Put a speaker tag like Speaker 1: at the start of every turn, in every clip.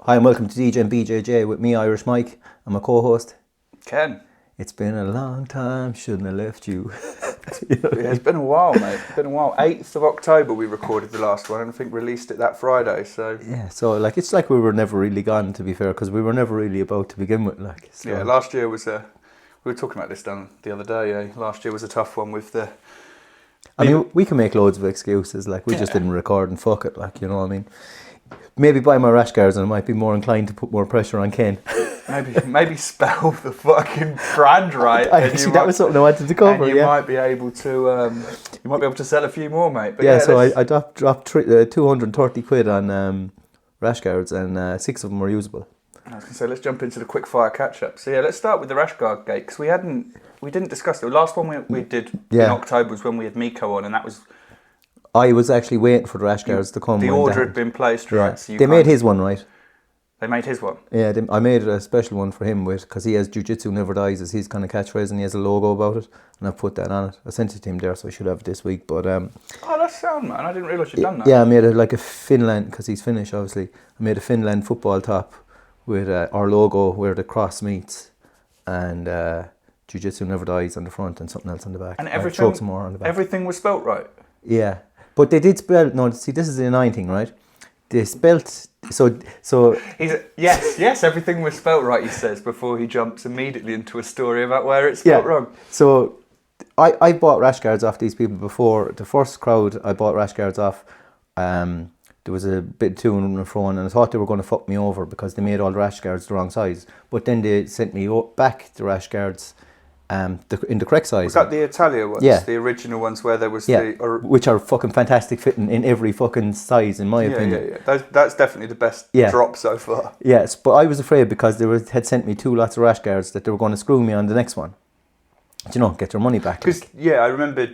Speaker 1: Hi and welcome to Degen BJJ with me, Irish Mike, and my co-host
Speaker 2: Ken.
Speaker 1: It's been a long time, shouldn't have left you.
Speaker 2: Yeah, it's been a while, mate. It's been a while. 8th of October we recorded the last one and I think released it that Friday. So
Speaker 1: yeah, so like it's like we were never really gone, to be fair, because we were never really about to begin with. Like, so.
Speaker 2: Yeah, last year was we were talking about this the other day. Yeah, last year was a tough one with the.
Speaker 1: I mean, we can make loads of excuses. Like we just didn't record and fuck it. Like, you know what I mean. Maybe buy my rash guards and I might be more inclined to put more pressure on Ken.
Speaker 2: Maybe spell the fucking brand right.
Speaker 1: Actually, that was something I wanted to cover.
Speaker 2: And you might be able to sell a few more, mate. But
Speaker 1: so I dropped 230 quid on rash guards, and 6 of them were usable.
Speaker 2: I was going to say, let's jump into the quick fire catch up. So yeah, let's start with the rash guard gate because we didn't discuss it. The last one we did in October was when we had Miko on, and that was.
Speaker 1: I was actually waiting for the rash guards to come.
Speaker 2: The order had been placed, right?
Speaker 1: Yeah. So they made his one, right?
Speaker 2: They made his one?
Speaker 1: Yeah, I made a special one for him because he has Jiu-Jitsu Never Dies as his kind of catchphrase, and he has a logo about it, and I've put that on it. I sent it to him there, so I should have it this week. But
Speaker 2: oh, that's sound, man. I didn't realise you'd done that.
Speaker 1: Yeah, I made a Finland, because he's Finnish, obviously. I made a Finland football top with our logo where the cross meets, and Jiu-Jitsu Never Dies on the front and something else on the back.
Speaker 2: And everything,
Speaker 1: some more on the back.
Speaker 2: Everything was spelt right?
Speaker 1: Yeah. But they did spell. No, see, this is the annoying thing, right? They spelt so.
Speaker 2: Yes, everything was spelt right. He says before he jumps immediately into a story about where it's spelt wrong.
Speaker 1: So, I bought rash guards off these people before the first crowd. I bought rash guards off. There was a bit to and fro, and I thought they were going to fuck me over because they made all the rash guards the wrong size. But then they sent me back the rash guards. In the correct size.
Speaker 2: Was that the Italia ones?
Speaker 1: Yeah.
Speaker 2: The original ones where there was
Speaker 1: which are fucking fantastic fitting in every fucking size, in my opinion.
Speaker 2: Yeah. That's definitely the best drop so far.
Speaker 1: Yes, but I was afraid because they had sent me 2 lots of rash guards that they were going to screw me on the next one. Do you know, get their money back.
Speaker 2: Because, I remember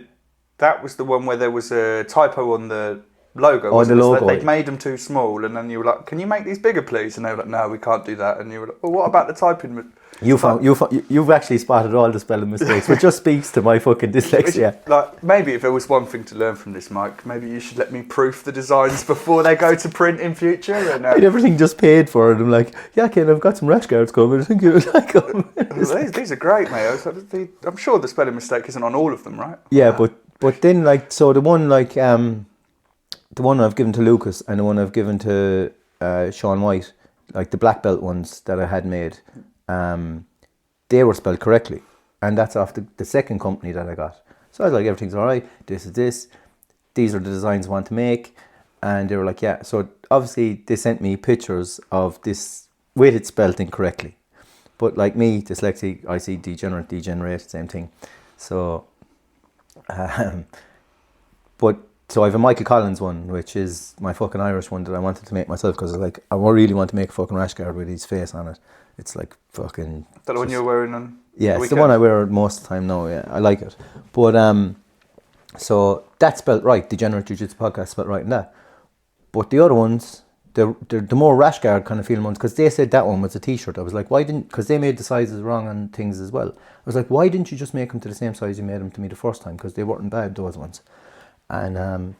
Speaker 2: that was the one where there was a typo on the logo.
Speaker 1: Oh, the logo.
Speaker 2: They'd made them too small, and then you were like, can you make these bigger, please? And they were like, no, we can't do that. And you were like, well, what about the typing?
Speaker 1: You've actually spotted all the spelling mistakes, which just speaks to my fucking dyslexia.
Speaker 2: Like, maybe if there was one thing to learn from this, Mike, maybe you should let me proof the designs before they go to print in future. And
Speaker 1: everything just paid for it. I'm like, yeah, Ken, I've got some rash guards coming. I think you would like them.
Speaker 2: These are great, mate. I'm sure the spelling mistake isn't on all of them, right?
Speaker 1: Yeah, but then the one the one I've given to Lucas and the one I've given to Sean White, like the black belt ones that I had made. They were spelled correctly, and that's off the second company that I got. So I was like, everything's all right, this is this, these are the designs I want to make, and they were like, yeah. So obviously they sent me pictures of this with it spelled incorrectly, but like me, dyslexic, I see degenerate, same thing. So so I have a Michael Collins one, which is my fucking Irish one that I wanted to make myself because I was like, I really want to make a fucking rash guard with his face on it. It's like fucking.
Speaker 2: Is that the one you're wearing on?
Speaker 1: Yeah, it's the one I wear most of the time now. Yeah, I like it. But so that's spelled right. Degenerate Jiu-Jitsu podcast spelled right in that. But the other ones, the more rash guard kind of feeling ones, because they said that one was a t-shirt. I was like, why didn't? Because they made the sizes wrong on things as well. I was like, why didn't you just make them to the same size you made them to me the first time? Because they weren't bad, those ones. And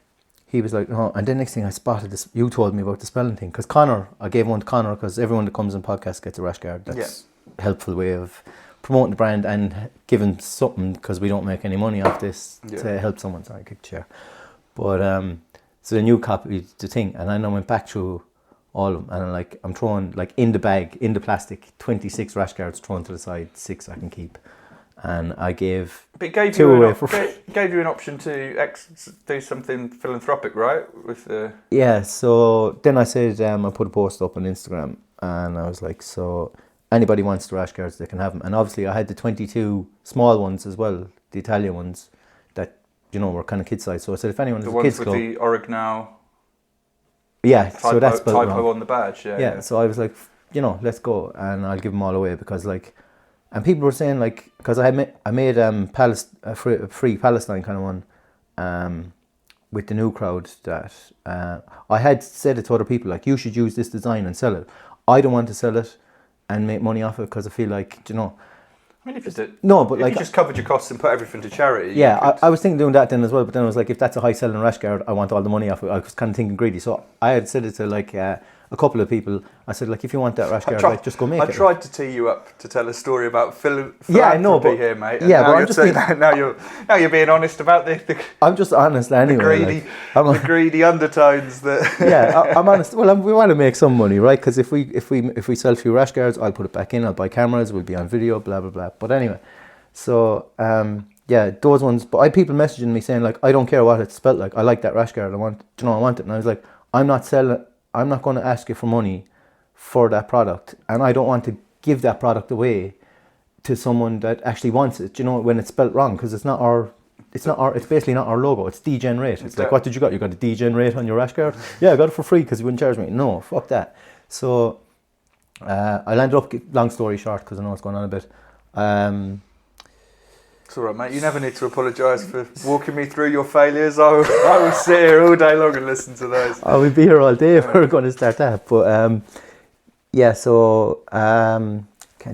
Speaker 1: he was like, no. And then next thing I spotted this, you told me about the spelling thing. Because Connor, I gave one to Connor because everyone that comes on podcast gets a rash guard. That's a helpful way of promoting the brand and giving something, because we don't make any money off this, to help someone. Sorry, I kicked the chair. But so then you copied the thing, and then I went back through all of them, and I'm throwing in the bag, in the plastic, 26 rash guards thrown to the side, 6 I can keep. And I gave two away for free.
Speaker 2: Gave you an option to do something philanthropic, right?
Speaker 1: Yeah, so then I said, I put a post up on Instagram, and I was like, so anybody wants the rash guards, they can have them. And obviously I had the 22 small ones as well, the Italian ones, that, were kind of kid size. So I said, if anyone has a kids club.
Speaker 2: The ones with the Orignal
Speaker 1: so that's
Speaker 2: typo on the badge, yeah.
Speaker 1: So I was like, let's go, and I'll give them all away, because and people were saying, because I made a free Palestine kind of one with the new crowd, that I had said it to other people, you should use this design and sell it. I don't want to sell it and make money off it, because I feel like,
Speaker 2: I mean, if you did,
Speaker 1: if
Speaker 2: you just covered your costs and put everything to charity.
Speaker 1: Yeah, I was thinking doing that then as well, but then I was like, if that's a high selling rash guard, I want all the money off it. I was kind of thinking greedy, so I had said it to a couple of people. I said, like, if you want that rash guard, like, just go make it.
Speaker 2: I tried to tee you up to tell a story about philanthropy here, mate. And
Speaker 1: yeah,
Speaker 2: now
Speaker 1: but I'm just
Speaker 2: now you're being honest about the
Speaker 1: I'm just honest anyway.
Speaker 2: The greedy undertones that.
Speaker 1: Yeah, I'm honest. Well, we want to make some money, right? Because if we sell a few rash guards, I'll put it back in. I'll buy cameras. We'll be on video. Blah blah blah. But anyway, so yeah, those ones. But I had people messaging me saying, like, I don't care what it's spelled like. I like that rash guard. I want it. And I was like, I'm not going to ask you for money for that product, and I don't want to give that product away to someone that actually wants it. When it's spelled wrong, because it's basically not our logo. It's Degen rate. It's like, what did you got? You got a Degen rate on your rash guard? Yeah, I got it for free because you wouldn't charge me. No, fuck that. So I landed up. Long story short, because I know it's going on a bit.
Speaker 2: It's all right, mate. You never need to apologise for walking me through your failures. I will sit here all day long and listen to those.
Speaker 1: I will be here all day if we're going to start that. But yeah, so can't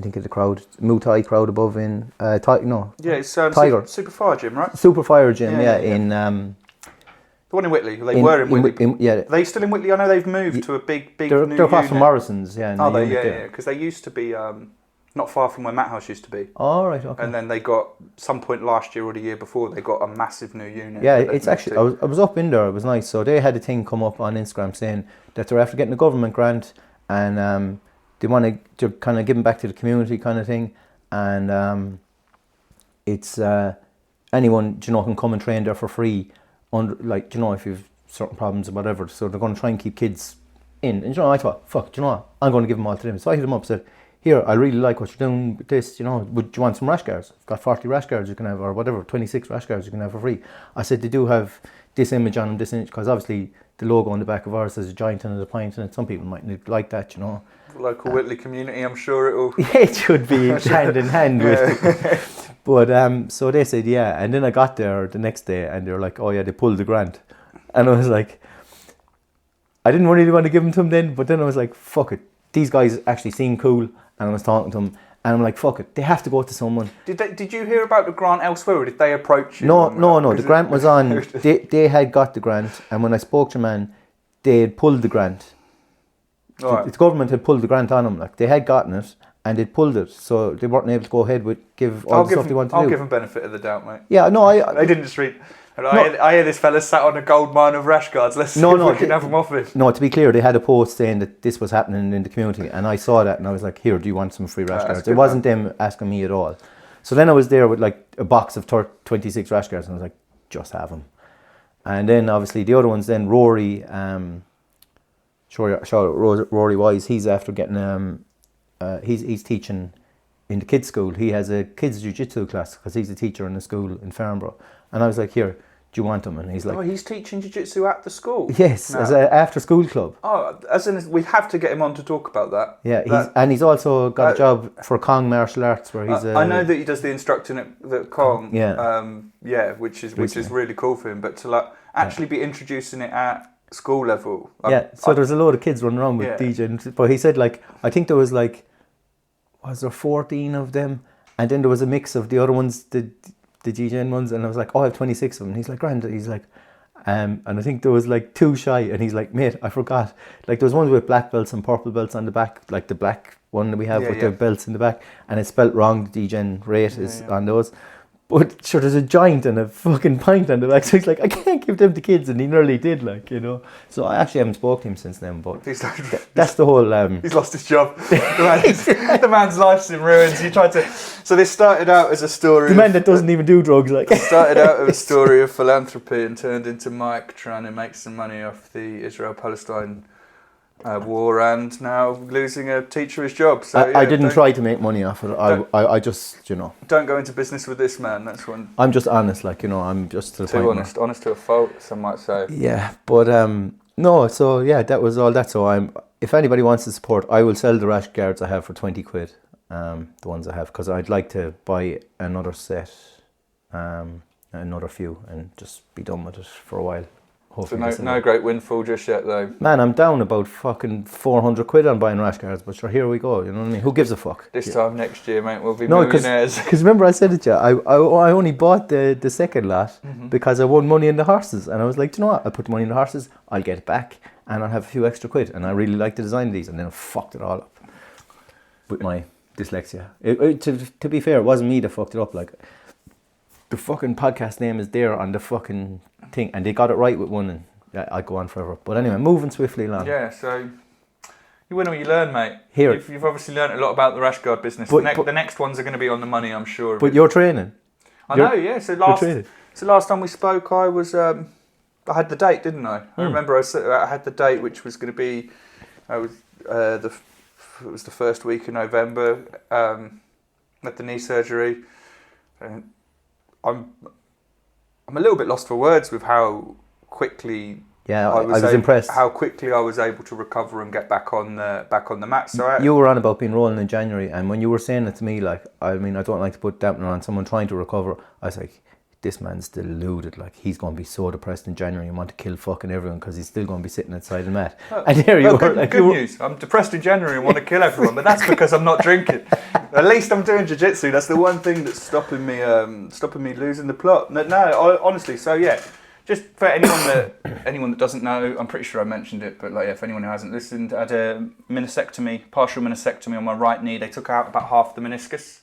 Speaker 1: think of the crowd. Muay Thai crowd above in
Speaker 2: Yeah, it's
Speaker 1: Tiger
Speaker 2: Super Fire Gym, right?
Speaker 1: Super Fire Gym. Yeah. In
Speaker 2: the one in Whitley. They were in Whitley.
Speaker 1: Yeah.
Speaker 2: Are they still in Whitley? I know they've moved to a big
Speaker 1: They're
Speaker 2: new
Speaker 1: across
Speaker 2: unit.
Speaker 1: from Morrison's. Yeah.
Speaker 2: Oh, yeah. Because they used to be not far from where Matt House used to be.
Speaker 1: Oh, right, okay.
Speaker 2: And then they got, some point last year or the year before, they got a massive new unit.
Speaker 1: Yeah, it's actually, I was up in there, it was nice. So they had a thing come up on Instagram saying that they're after getting a government grant, and they want to kind of give them back to the community kind of thing. And it's anyone, can come and train there for free, if you've certain problems or whatever. So they're going to try and keep kids in. And I thought, fuck, I'm going to give them all to them. So I hit them up and said, here, I really like what you're doing with this, would you want some rash guards? I've got 40 rash guards you can have, or whatever, 26 rash guards you can have for free. I said, they do have this image on them, this image, because obviously the logo on the back of ours has a giant and a pint in it. Some people might like that,
Speaker 2: Local Whitley community, I'm sure it'll...
Speaker 1: Yeah, it should be hand in hand with it. But, so they said, yeah, and then I got there the next day, and they were like, oh yeah, they pulled the grant. And I was like, I didn't really want to give them to them then, but then I was like, fuck it. These guys actually seem cool. And I was talking to them, and I'm like, fuck it, they have to go to someone.
Speaker 2: Did you hear about the grant elsewhere, or did they approach you?
Speaker 1: No, the grant was on, they had got the grant, and when I spoke to man, they had pulled the grant.
Speaker 2: Right.
Speaker 1: The government had pulled the grant on them, like, they had gotten it, and they'd pulled it, so they weren't able to go ahead with give all the stuff they wanted to do.
Speaker 2: I'll give them benefit of the doubt, mate.
Speaker 1: Yeah, no,
Speaker 2: they didn't just read... I hear this fella sat on a gold mine of rash guards. Let's see if we can have them off it.
Speaker 1: No, to be clear, they had a post saying that this was happening in the community, and I saw that, and I was like, here, do you want some free rash guards? It wasn't them asking me at all. So then I was there with like a box of 26 rash guards, and I was like, just have them. And then obviously the other ones, then Rory, Rory Wise, he's after getting, he's teaching in the kids' school. He has a kids' jiu-jitsu class because he's a teacher in the school in Farnborough. And I was like, here, do you want him? And he's like...
Speaker 2: Oh, he's teaching jiu-jitsu at the school?
Speaker 1: Yes, as an after-school club.
Speaker 2: Oh, as in, we have to get him on to talk about that.
Speaker 1: Yeah, he's also got a job for Kong Martial Arts where he's...
Speaker 2: I know that he does the instructing at Kong, which is really cool for him, but to actually be introducing it at school level...
Speaker 1: there's a load of kids running around with DJ, but he said, I think there was was there 14 of them? And then there was a mix of the other ones, the GGN ones, and I was like, I have 26 of them. And he's like, grand. He's like, and I think there was 2 shy, and he's like, mate, I forgot. There was ones with black belts and purple belts on the back, like the black one that we have with the belts in the back, and it's spelt wrong. The DGen rate is on those. But sure, there's a giant and a fucking pint on the back, so he's like, I can't give them to kids, and he nearly did, So I actually haven't spoken to him since then, but that's the whole...
Speaker 2: He's lost his job. The man's life's in ruins. So this started out as a story...
Speaker 1: The man that doesn't even do drugs,
Speaker 2: Started out as a story of philanthropy and turned into Mike trying to make some money off the Israel-Palestine war, and now losing a teacher his job. So
Speaker 1: I didn't try to make money off it. I just,
Speaker 2: Don't go into business with this man. That's one.
Speaker 1: I'm just honest, I'm just to the point.
Speaker 2: Too honest to a fault, some might say.
Speaker 1: Yeah, but no. So yeah, that was all that. So if anybody wants to support, I will sell the rash guards I have for 20 quid. The ones I have, because I'd like to buy another set, another few, and just be done with it for a while.
Speaker 2: So
Speaker 1: Hopefully this is
Speaker 2: no
Speaker 1: it.
Speaker 2: great windfall just yet, though.
Speaker 1: Man, I'm down about fucking 400 quid on buying rash guards, but sure, here we go. You know what I mean? Who gives a fuck?
Speaker 2: This time next year, mate, we'll be
Speaker 1: No,
Speaker 2: millionaires.
Speaker 1: because remember I said it to you, I only bought the second lot because I won money in the horses, and I was like, do you know what? I put the money in the horses, I'll get it back, and I'll have a few extra quid, and I really like the design of these, and then I fucked it all up with my dyslexia. To be fair, it wasn't me that fucked it up. Like, the fucking podcast name is there on the fucking thing, and they got it right with one, and I'd go on forever. But anyway, moving swiftly along.
Speaker 2: Yeah, so you win or you learn, mate.
Speaker 1: Here.
Speaker 2: You've obviously learned a lot about the rash guard business.
Speaker 1: But
Speaker 2: the next ones are going to be on the money, I'm sure.
Speaker 1: But you're training.
Speaker 2: I know, yeah. So last time we spoke, I was I had the date, didn't I? I remember I had the date, which was going to be it was the first week in November. Had the knee surgery. I'm a little bit lost for words with how quickly.
Speaker 1: Yeah, I was impressed.
Speaker 2: How quickly I was able to recover and get back on the mat. So
Speaker 1: you were on about being rolling in January, and when you were saying it to me, like, I mean, I don't like to put dampener on someone trying to recover. I was like, this man's deluded. Like, he's going to be so depressed in January and want to kill fucking everyone because he's still going to be sitting outside the mat. And there you were.
Speaker 2: Good news. I'm depressed in January and want to kill everyone, but that's because I'm not drinking. At least I'm doing jiu-jitsu. That's the one thing that's stopping me losing the plot. No, honestly. So yeah. Just for anyone that doesn't know, I'm pretty sure I mentioned it, but like, yeah, for anyone who hasn't listened, I had a partial meniscectomy on my right knee. They took out about half the meniscus.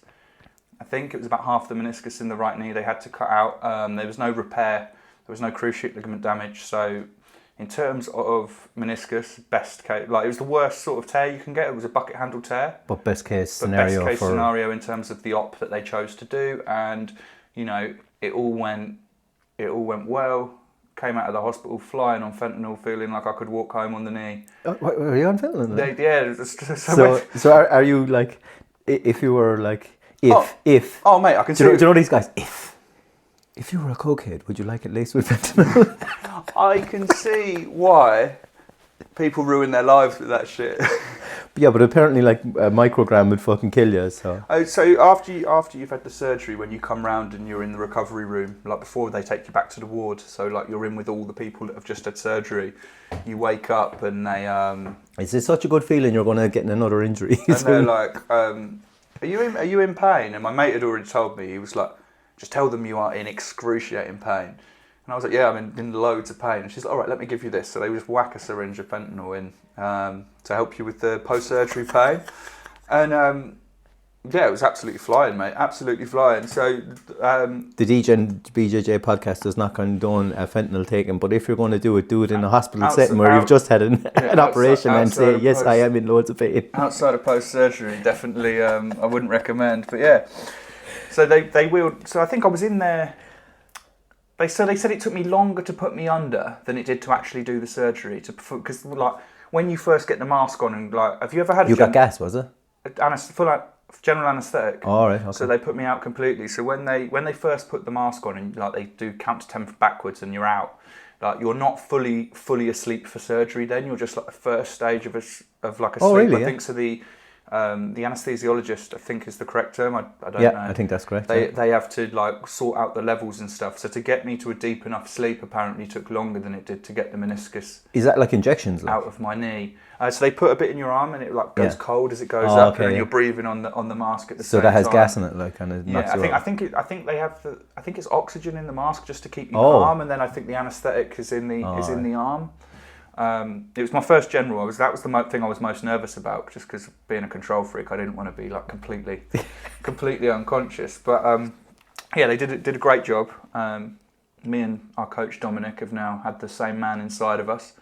Speaker 2: I think it was about half the meniscus in the right knee they had to cut out. There was no repair. There was no cruciate ligament damage. So in terms of meniscus, best case, like, it was the worst sort of tear you can get. It was a bucket handle tear.
Speaker 1: But best case scenario
Speaker 2: in terms of the op that they chose to do. And, you know, it all went well. Came out of the hospital flying on fentanyl, feeling like I could walk home on the knee.
Speaker 1: Oh, were you on fentanyl?
Speaker 2: Yeah.
Speaker 1: So are you like, if you were like, if.
Speaker 2: Oh, mate, I can see.
Speaker 1: Do you know these guys? If you were a cokehead, would you like it laced with fentanyl?
Speaker 2: I can see why people ruin their lives with that shit.
Speaker 1: Yeah, but apparently, like, a microgram would fucking kill you. So
Speaker 2: after you've had the surgery, when you come round and you're in the recovery room, like, before they take you back to the ward, so like, you're in with all the people that have just had surgery, you wake up and they
Speaker 1: Is it such a good feeling you're going to get another injury?
Speaker 2: And they're like, are you in pain? And my mate had already told me. He was like, just tell them you are in excruciating pain. And I was like, yeah, I'm in loads of pain. And she's like, all right, let me give you this. So they just whack a syringe of fentanyl in to help you with the post-surgery pain. And yeah, it was absolutely flying, mate. Absolutely flying. So
Speaker 1: the Degen BJJ podcast does not condone fentanyl taken, but if you're going to do it in a hospital setting where you've just had an operation and say, yes, I am in loads of pain.
Speaker 2: Outside of post-surgery, definitely I wouldn't recommend. But yeah, so they wheeled. So I think I was in there. They said it took me longer to put me under than it did to actually do the surgery. Because like, when you first get the mask on, and like, have you ever had
Speaker 1: you got gas, was it?
Speaker 2: General anaesthetic.
Speaker 1: Oh, right, okay.
Speaker 2: So they put me out completely. So when they first put the mask on, and like, they do count to 10 backwards and you're out, like, you're not fully asleep for surgery. Then you're just like the first stage of like a sleep.
Speaker 1: Really?
Speaker 2: I think so. The anaesthesiologist, I think, is the correct term. I don't know.
Speaker 1: Yeah, I think that's correct.
Speaker 2: They have to like sort out the levels and stuff. So to get me to a deep enough sleep apparently took longer than it did to get the meniscus.
Speaker 1: Is that like injections?
Speaker 2: Out of my knee. So they put a bit in your arm and it like goes cold as it goes up, and then you're breathing on the mask at the same time.
Speaker 1: So that has gas in it, like, kind of.
Speaker 2: Yeah, I think they have I think it's oxygen in the mask just to keep you calm, and then I think the anaesthetic is in the arm. It was my first general. That was the thing I was most nervous about, just because being a control freak, I didn't want to be like completely unconscious. But yeah, they did a great job. Me and our coach Dominic have now had the same man inside of us.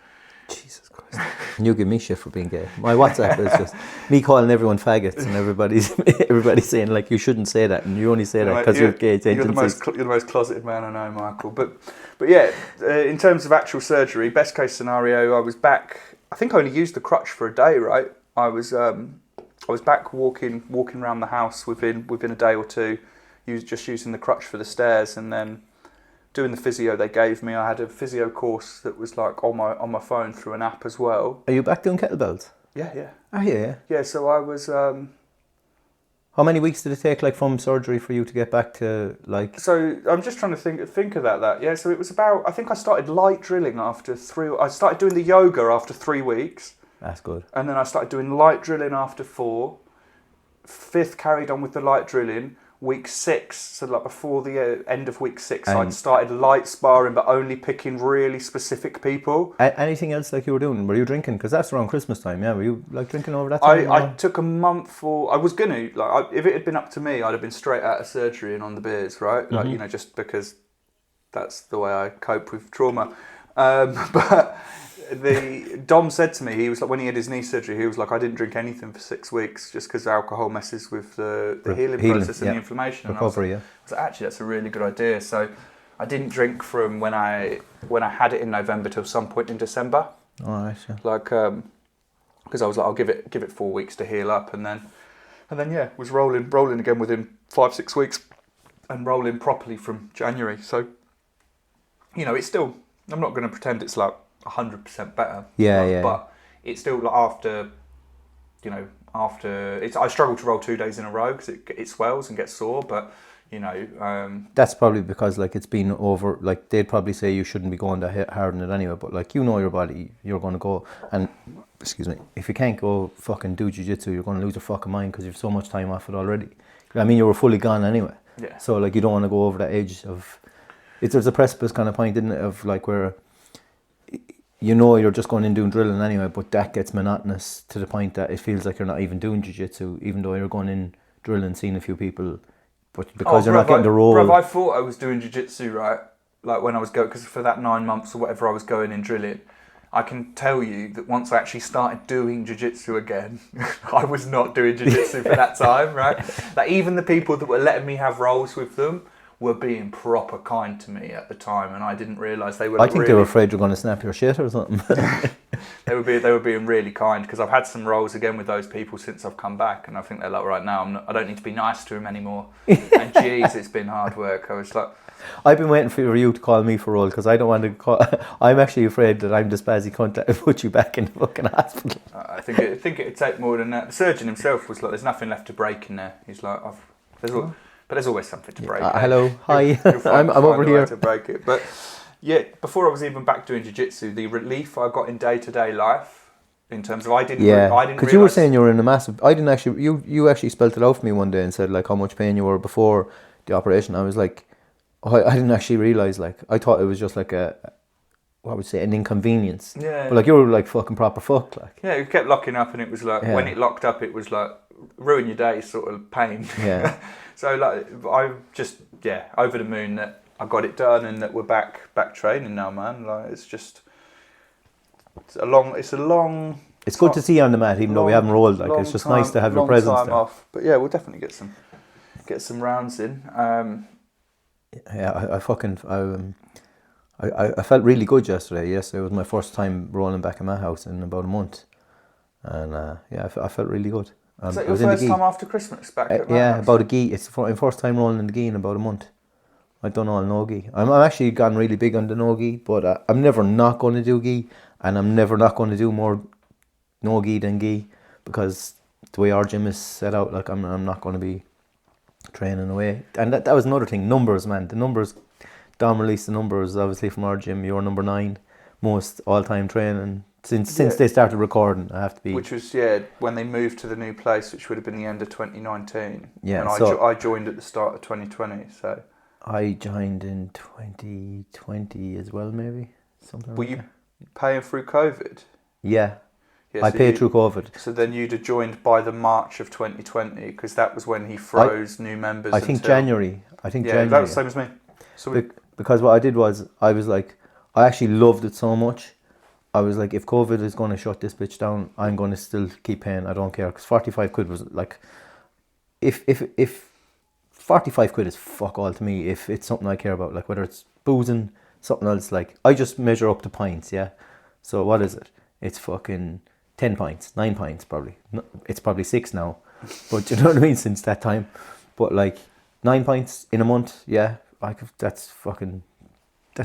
Speaker 1: Jesus Christ! You give me shit for being gay. My WhatsApp is just me calling everyone faggots, and everybody's saying, like, you shouldn't say that, and you only say that because you're gay.
Speaker 2: You're the most closeted man I know, Michael. But yeah, in terms of actual surgery, best case scenario, I was back. I think I only used the crutch for a day, right? I was back walking around the house within a day or two, just using the crutch for the stairs, and then doing the physio they gave me. I had a physio course that was like on my phone through an app as well.
Speaker 1: Are you back doing kettlebells?
Speaker 2: Yeah.
Speaker 1: Oh yeah.
Speaker 2: Yeah, so I was.
Speaker 1: How How many weeks did it take, like, from surgery for you to get back to, like...
Speaker 2: So I'm just trying to think about that. Yeah, so it was about, I think I started light drilling after I started doing the yoga after 3 weeks.
Speaker 1: That's good.
Speaker 2: And then I started doing light drilling after 4. 5th carried on with the light drilling. Week 6, so like before the end of week 6, I'd started light sparring, but only picking really specific people.
Speaker 1: Anything else like you were doing? Were you drinking? Because that's around Christmas time, yeah? Were you like drinking over that time?
Speaker 2: I took a month for... I was going to, like, if it had been up to me, I'd have been straight out of surgery and on the beers, right? Like, you know, just because that's the way I cope with trauma. But... Dom said to me, he was like, when he had his knee surgery, he was like, I didn't drink anything for 6 weeks just because alcohol messes with the healing process and the inflammation.
Speaker 1: Recovery,
Speaker 2: I was like, actually, that's a really good idea. So I didn't drink from when I had it in November till some point in December.
Speaker 1: All right, yeah.
Speaker 2: Like, because I was like, I'll give it 4 weeks to heal up, and then yeah, was rolling again within 5-6 weeks, and rolling properly from January. So, you know, it's still. I'm not going to pretend it's like 100% better. But it's still like after it's. I struggle to roll 2 days in a row because it swells and gets sore. But you know,
Speaker 1: that's probably because like it's been over. Like they'd probably say you shouldn't be going that hard on it anyway. But like you know your body, you're going to go. And excuse me, if you can't go fucking do jiu-jitsu, you're going to lose your fucking mind because you've so much time off it already. I mean, you were fully gone anyway.
Speaker 2: Yeah.
Speaker 1: So like you don't want to go over that edge of. There's a precipice kind of point, isn't it, of like where. You know you're just going in doing drilling anyway, but that gets monotonous to the point that it feels like you're not even doing jiu-jitsu, even though you're going in drilling, seeing a few people, but because you're not getting the role.
Speaker 2: Bruv, I thought I was doing jiu-jitsu, right? Like when I was going, because for that 9 months or whatever I was going in drilling, I can tell you that once I actually started doing jiu-jitsu again, I was not doing jiu-jitsu for that time, right? Like even the people that were letting me have roles with them were being proper kind to me at the time, and I didn't realise they were.
Speaker 1: I think they were afraid you're going to snap your shit or something.
Speaker 2: They were being really kind because I've had some roles again with those people since I've come back, and I think they're like, right now I don't need to be nice to him anymore. And geez, it's been hard work. I was like,
Speaker 1: I've been waiting for you to call me for role because I don't want to call. I'm actually afraid that I'm the spazzy cunt that will put you back in the fucking hospital.
Speaker 2: I think it'd take more than that. The surgeon himself was like, "There's nothing left to break in there." He's like, But there's always something to break.
Speaker 1: Hello, hi.
Speaker 2: You'll
Speaker 1: I'm over here
Speaker 2: to break it. But yeah, before I was even back doing jiu-jitsu, the relief I got in day-to-day life, in terms of I didn't. Because
Speaker 1: you were saying you were in a massive. I didn't actually. You actually spelled it out for me one day and said like how much pain you were before the operation. I was like, I didn't actually realize. Like I thought it was just like an inconvenience.
Speaker 2: Yeah.
Speaker 1: But like you were like fucking proper fucked. Like.
Speaker 2: Yeah, it kept locking up, and it was like when it locked up, it was like ruin your day sort of pain.
Speaker 1: Yeah.
Speaker 2: So like I just over the moon that I got it done and that we're back training now, man. Like it's a long.
Speaker 1: It's good to see you on the mat, even though we haven't rolled. Like it's just nice to have your presence
Speaker 2: time
Speaker 1: there.
Speaker 2: Off. But yeah, we'll definitely get some rounds in.
Speaker 1: I felt really good yesterday. Yesterday was my first time rolling back in my house in about a month, and I felt really good.
Speaker 2: Is that your first time after Christmas back at my house?
Speaker 1: About a gi. It's my first time rolling in the gi in about a month. I've done all no gi. I'm actually gone really big on the no gi, but I'm never not going to do gi, and I'm never not going to do more no gi than gi, because the way our gym is set out, like I'm not going to be training away. And that was another thing, numbers, man. The numbers, Dom released the numbers obviously from our gym. You're number 9 most all-time training. Since they started recording, I have to be.
Speaker 2: Which was when they moved to the new place, which would have been the end of 2019.
Speaker 1: Yeah,
Speaker 2: and I joined at the start of 2020. So
Speaker 1: I joined in 2020 as well, maybe something.
Speaker 2: Were you paying through COVID?
Speaker 1: Yeah, I paid through COVID.
Speaker 2: So then you'd have joined by the March of 2020, because that was when he froze new members.
Speaker 1: I think January. January.
Speaker 2: That was the same as me. So
Speaker 1: because what I did was I was like, I actually loved it so much. I was like, if COVID is going to shut this bitch down, I'm going to still keep paying. I don't care, because 45 quid was like, if 45 quid is fuck all to me, if it's something I care about, like whether it's boozing, something else, like I just measure up to pints, yeah. So what is it? It's fucking 10 pints, 9 pints probably. It's probably 6 now, but you know what I mean, since that time. But like 9 pints in a month, yeah, that's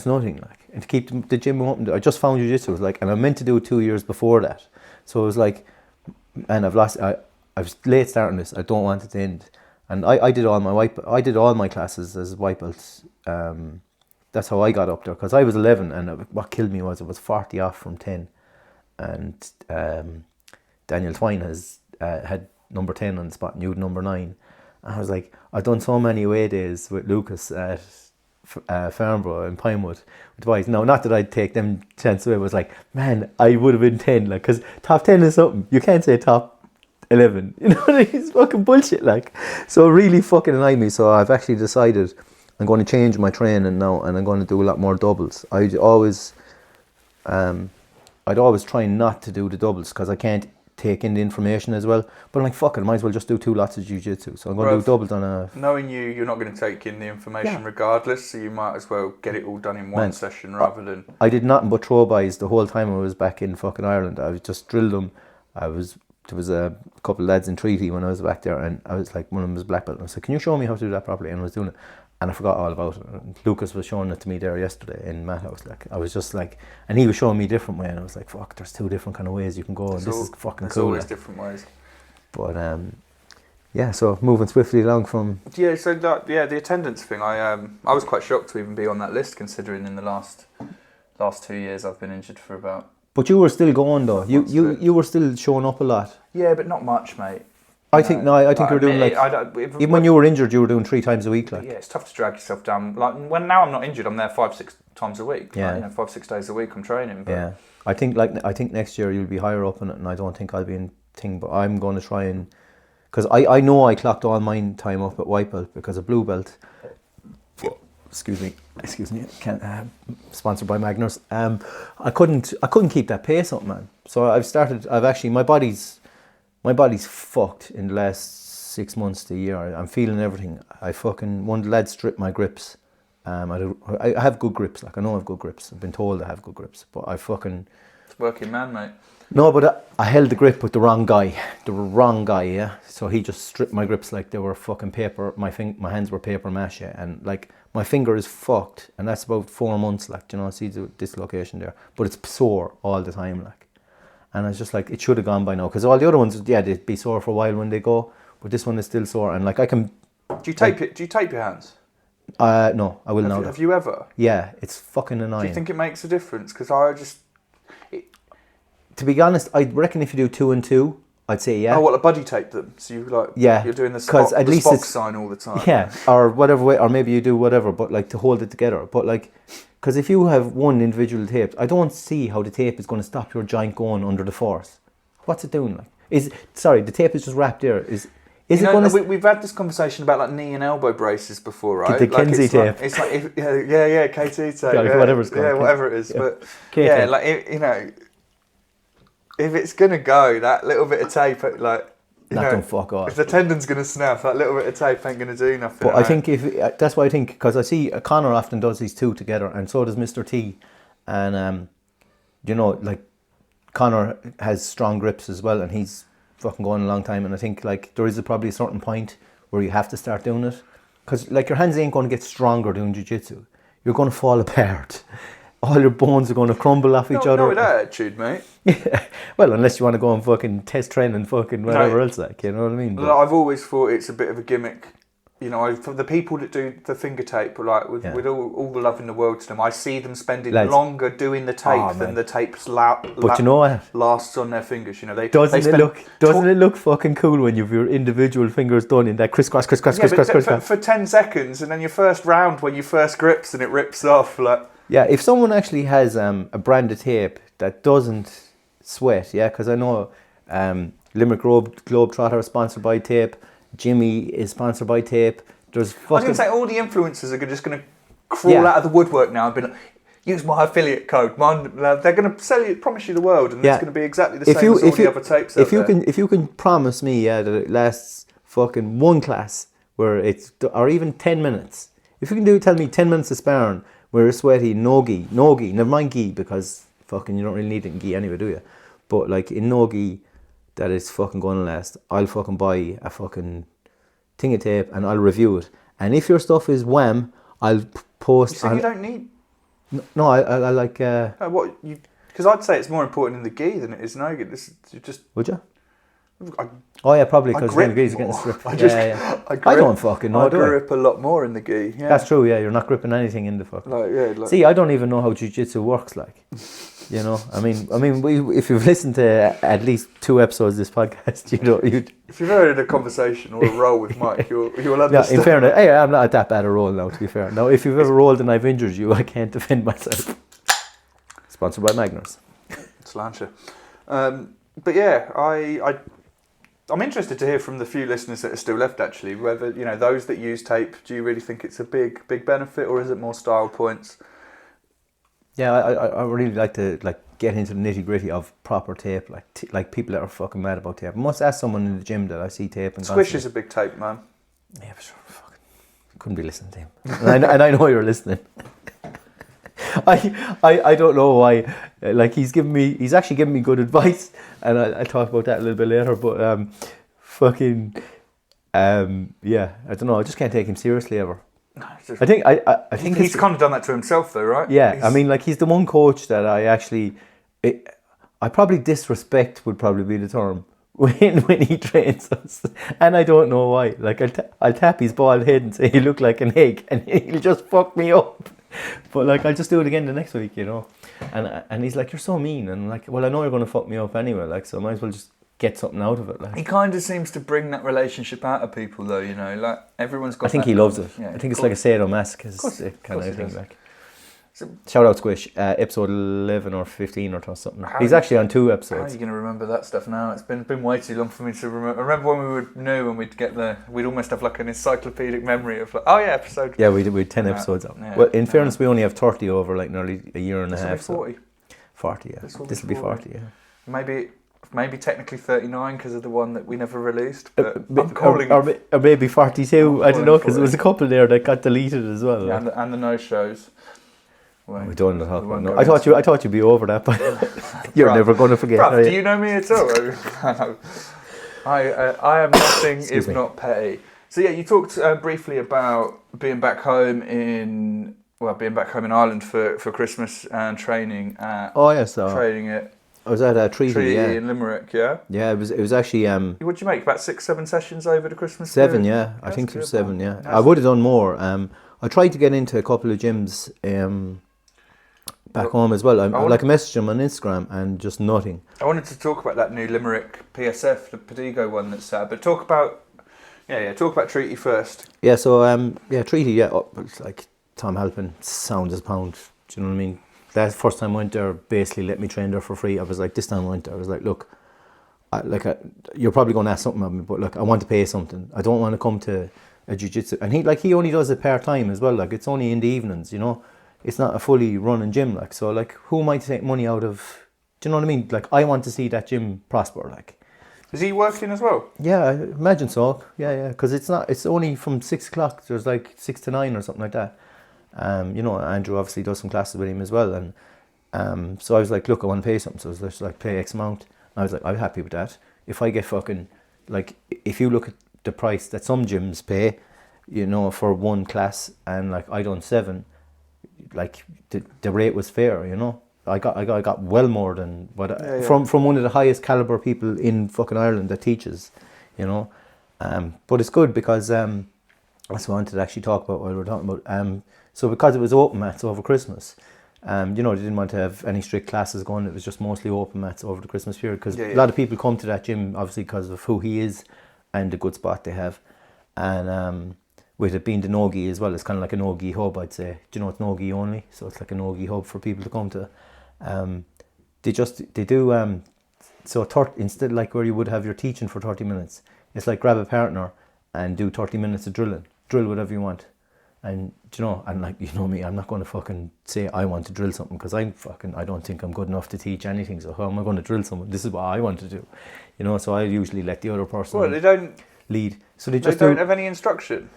Speaker 1: nothing, like. And to keep the gym open, I just found jiu-jitsu, and I meant to do it 2 years before that. So it was like, and I was late starting this, I don't want it to end. And I did all my classes as white belts. That's how I got up there, because I was 11, and what killed me was it was 40 off from 10, and Daniel Twine had number 10 on the spot, and you had number 9. And I was like, I've done so many away days with Lucas at Farnborough and Pinewood with boys. No, not that I'd take them chance away. It was like, man, I would have been 10, like, because top 10 is something. You can't say top 11. You know what I mean? It's fucking bullshit, like. So it really fucking annoyed me. So I've actually decided I'm going to change my training now, and I'm going to do a lot more doubles. I'd always try not to do the doubles because I can't take in the information as well. But I'm like, fuck it, I might as well just do 2 lots of jiu-jitsu. So I'm going to do doubles on a...
Speaker 2: Knowing you're not going to take in the information regardless, so you might as well get it all done in one session rather than...
Speaker 1: I did nothing but throw bys the whole time I was back in fucking Ireland. I was just drilled them. There was a couple of lads in Treaty when I was back there, and I was like, one of them was black belt, and I said, can you show me how to do that properly? And I was doing it, and I forgot all about it. And Lucas was showing it to me there yesterday in Matt House. Like, I was just like, and he was showing me a different way, and I was like, fuck, there's 2 different kind of ways you can go, and this is fucking cool.
Speaker 2: There's always
Speaker 1: like.
Speaker 2: different ways.
Speaker 1: But so moving swiftly along from...
Speaker 2: Yeah, so the attendance thing, I was quite shocked to even be on that list, considering in the last 2 years I've been injured for about...
Speaker 1: But you were still going though. You were still showing up a lot.
Speaker 2: Yeah, but not much, mate.
Speaker 1: I think you were doing like... even when you were injured, you were doing 3 times a week. Like.
Speaker 2: Yeah, it's tough to drag yourself down. Like, when now I'm not injured, I'm there 5-6 times a week.
Speaker 1: Yeah.
Speaker 2: Like, 5-6 days a week I'm training. But
Speaker 1: yeah. I think next year you'll be higher up in it, and I don't think I'll be in thing, but I'm going to try and... Because I know I clocked all mine time up at white belt because of blue belt. Excuse me, can't, sponsored by Magners. I couldn't keep that pace up, man. So my body's fucked in the last 6 months to a year. I'm feeling everything. One of the lads stripped my grips. I have good grips, like I know I have good grips. I've been told I have good grips, but
Speaker 2: It's working man, mate.
Speaker 1: No, but I held the grip with the wrong guy, yeah. So he just stripped my grips like they were fucking paper. My hands were paper mache, and like my finger is fucked, and that's about 4 months. Like, you know, I see the dislocation there, but it's sore all the time, like. And I was just like, it should have gone by now, because all the other ones, they'd be sore for a while when they go, but this one is still sore, and like I can.
Speaker 2: Do you tape it? Do you tape your hands?
Speaker 1: No, I will now.
Speaker 2: Have you ever?
Speaker 1: Yeah, it's fucking annoying.
Speaker 2: Do you think it makes a difference? Because I just.
Speaker 1: To be honest, I reckon if you do 2 and 2, I'd say yeah.
Speaker 2: Oh, what, like buddy tape them? So you're doing the Spock sign all the time.
Speaker 1: Yeah, or whatever way, or maybe you do whatever, but like to hold it together. But like, because if you have one individual tape, I don't see how the tape is going to stop your joint going under the force. What's it doing? Like, the tape is just wrapped there. Is it going to?
Speaker 2: We've had this conversation about like knee and elbow braces before, right?
Speaker 1: The Kenzie tape.
Speaker 2: It's like KT tape.
Speaker 1: Whatever it's called.
Speaker 2: Yeah, whatever it is. But
Speaker 1: K-tape.
Speaker 2: like if it's gonna go, that little bit of tape, like,
Speaker 1: don't fuck off.
Speaker 2: If the tendon's gonna snap, that little bit of tape ain't gonna do nothing.
Speaker 1: But I think that's why I think, because I see Connor often does these 2 together, and so does Mr. T, and like Connor has strong grips as well, and he's fucking going a long time, and I think like there is probably a certain point where you have to start doing it, because like your hands ain't going to get stronger doing jiu-jitsu. You're going to fall apart. All your bones are going to crumble off each other.
Speaker 2: No, with that attitude, mate.
Speaker 1: Yeah. Well, unless you want to go and fucking test train and fucking whatever else, like, you know what I mean? But
Speaker 2: I've always thought it's a bit of a gimmick. You know, for the people that do the finger tape, like with all the love in the world to them, I see them spending longer doing the tape than the tape's
Speaker 1: but you know what?
Speaker 2: Lasts on their fingers. You know,
Speaker 1: doesn't it look fucking cool when you've your individual fingers done in that crisscross.
Speaker 2: For 10 seconds, and then your first round when you first grips and it rips off, like.
Speaker 1: Yeah, if someone actually has a brand of tape that doesn't sweat, yeah, because I know Limerick Globetrotter is sponsored by tape, Jimmy is sponsored by tape. I was going
Speaker 2: to say, all the influencers are just going to crawl out of the woodwork now and be like, use my affiliate code. They're going to sell you, promise you the world, and it's going to be exactly the same as all the other tapes out there.
Speaker 1: If you can promise me, that it lasts fucking one class, or even 10 minutes. If you can tell me 10 minutes of sparring, where it's sweaty, no gi, never mind gi, because fucking you don't really need it in gi anyway, do you? But like in no gi, that is fucking going to last, I'll fucking buy a fucking thing of tape and I'll review it. And if your stuff is wham, I'll post.
Speaker 2: So you don't need.
Speaker 1: No, I like.
Speaker 2: Because I'd say it's more important in the gi than it is no gi. Would
Speaker 1: you? Oh yeah, probably because
Speaker 2: grip
Speaker 1: the geese are
Speaker 2: more.
Speaker 1: getting stripped.
Speaker 2: I
Speaker 1: don't fucking know.
Speaker 2: I grip a lot more in the gi. Yeah.
Speaker 1: That's true. Yeah, you're not gripping anything in the fucking. See, I don't even know how jiu-jitsu works. Like, you know, I mean, if you've listened to at least 2 episodes of this podcast, you know,
Speaker 2: if you've ever had a conversation or a roll with Mike, you'll understand.
Speaker 1: Yeah, in fairness, hey, I'm not that bad at a roll now. To be fair, now if you've ever rolled and I've injured you, I can't defend myself. Sponsored by Magners.
Speaker 2: Slancher. But yeah, I'm interested to hear from the few listeners that are still left. Actually, whether you know those that use tape, do you really think it's a big benefit, or is it more style points?
Speaker 1: Yeah, I really like to get into the nitty gritty of proper tape, like people that are fucking mad about tape. I must ask someone in the gym that I see tape and
Speaker 2: Squish is a big tape man.
Speaker 1: Yeah, but sure, fucking couldn't be listening to him, and I know you're listening. I don't know why. Like he's actually giving me good advice, and I'll talk about that a little bit later. But yeah, I don't know. I just can't take him seriously ever. I think
Speaker 2: he's kind of done that to himself, though, right?
Speaker 1: Yeah, I mean, like he's the one coach that I probably disrespect would probably be the term when he trains us, and I don't know why. Like I'll tap his bald head and say he look like an egg, and he'll just fuck me up. But like I'll just do it again the next week, you know. And he's like, "You're so mean," and I'm like, well, I know you're going to fuck me up anyway, like, so I might as well just get something out of it. Like
Speaker 2: he kind of seems to bring that relationship out of people, though. You know, like everyone's got.
Speaker 1: I think he loves it. Yeah, I think it's like a sadomasochist kind of thing. Like, so, shout out Squish, episode 11 or 15 or something. He's actually on 2 episodes.
Speaker 2: How are you going to remember that stuff now? It's been way too long for me to remember. I remember when we were new and we'd almost have like an encyclopedic memory of like, oh yeah, episode.
Speaker 1: Yeah, we had 10 episodes out. Yeah, well, in fairness, we only have 30 over like nearly a year and a half.
Speaker 2: 40.
Speaker 1: 40, yeah. This will be 40, yeah.
Speaker 2: Maybe technically 39 because of the one that we never released. But I'm
Speaker 1: calling or maybe 42. I don't know, because there was a couple there that got deleted as well.
Speaker 2: Yeah, and the no shows.
Speaker 1: Well, we don't talk about no. I thought you'd be over that, but you're never going to forget.
Speaker 2: Bruv, do you know me at all? I am nothing if not petty. So yeah, you talked briefly about being back home in Ireland for Christmas and training at.
Speaker 1: Oh yes,
Speaker 2: training at.
Speaker 1: I was at a Treaty
Speaker 2: in Limerick, yeah.
Speaker 1: Yeah, it was actually.
Speaker 2: What'd you make? About 6-7 sessions over the Christmas
Speaker 1: 7,
Speaker 2: period?
Speaker 1: yeah. I think there was 7, yeah. I would have done more. I tried to get into a couple of gyms back home as well. I messaged him on Instagram and just nothing.
Speaker 2: I wanted to talk about that new Limerick PSF, the Padigo one that's but talk about Treaty first.
Speaker 1: Yeah, so Treaty, yeah, it's like Tom Halpin, sound as a pound. Do you know what I mean? That first time I went there, basically let me train there for free. I was like, this time I went there, I was like, look, you're probably going to ask something of me, but look, I want to pay something. I don't want to come to a jiu-jitsu. And he only does it part-time as well. Like, it's only in the evenings, you know. It's not a fully running gym, like, so like, who am I to take money out of? Do you know what I mean? Like, I want to see that gym prosper. Like,
Speaker 2: is he working as well?
Speaker 1: Yeah, I imagine so. Yeah, because it's only from 6 o'clock. There's like 6 to 9 or something like that. You know, Andrew obviously does some classes with him as well, and so I was like, look, I want to pay something, so I was like, pay X amount. And I was like, I'm happy with that. If I get fucking, like, if you look at the price that some gyms pay, you know, for one class, and like I done 7, like the rate was fair, you know. I got well more than what from one of the highest caliber people in fucking Ireland that teaches, you know. But it's good because that's what I wanted to actually talk about while we were talking about. So because it was open mats over Christmas, you know, they didn't want to have any strict classes going. It was just mostly open mats over the Christmas period because a lot of people come to that gym obviously because of who he is and the good spot they have, and with it being the no-gi as well, it's kind of like a no-gi hub, I'd say. Do you know, it's no-gi only, so it's like a no-gi hub for people to come to. They do so instead, like where you would have your teaching for 30 minutes, it's like grab a partner and do 30 minutes of drill whatever you want. And you know, and like, you know me, I'm not going to fucking say I want to drill something because I don't think I'm good enough to teach anything. So how am I going to drill someone? This is what I want to do, you know. So I usually let the other person.
Speaker 2: Well, they don't
Speaker 1: lead. So
Speaker 2: they don't have any instruction.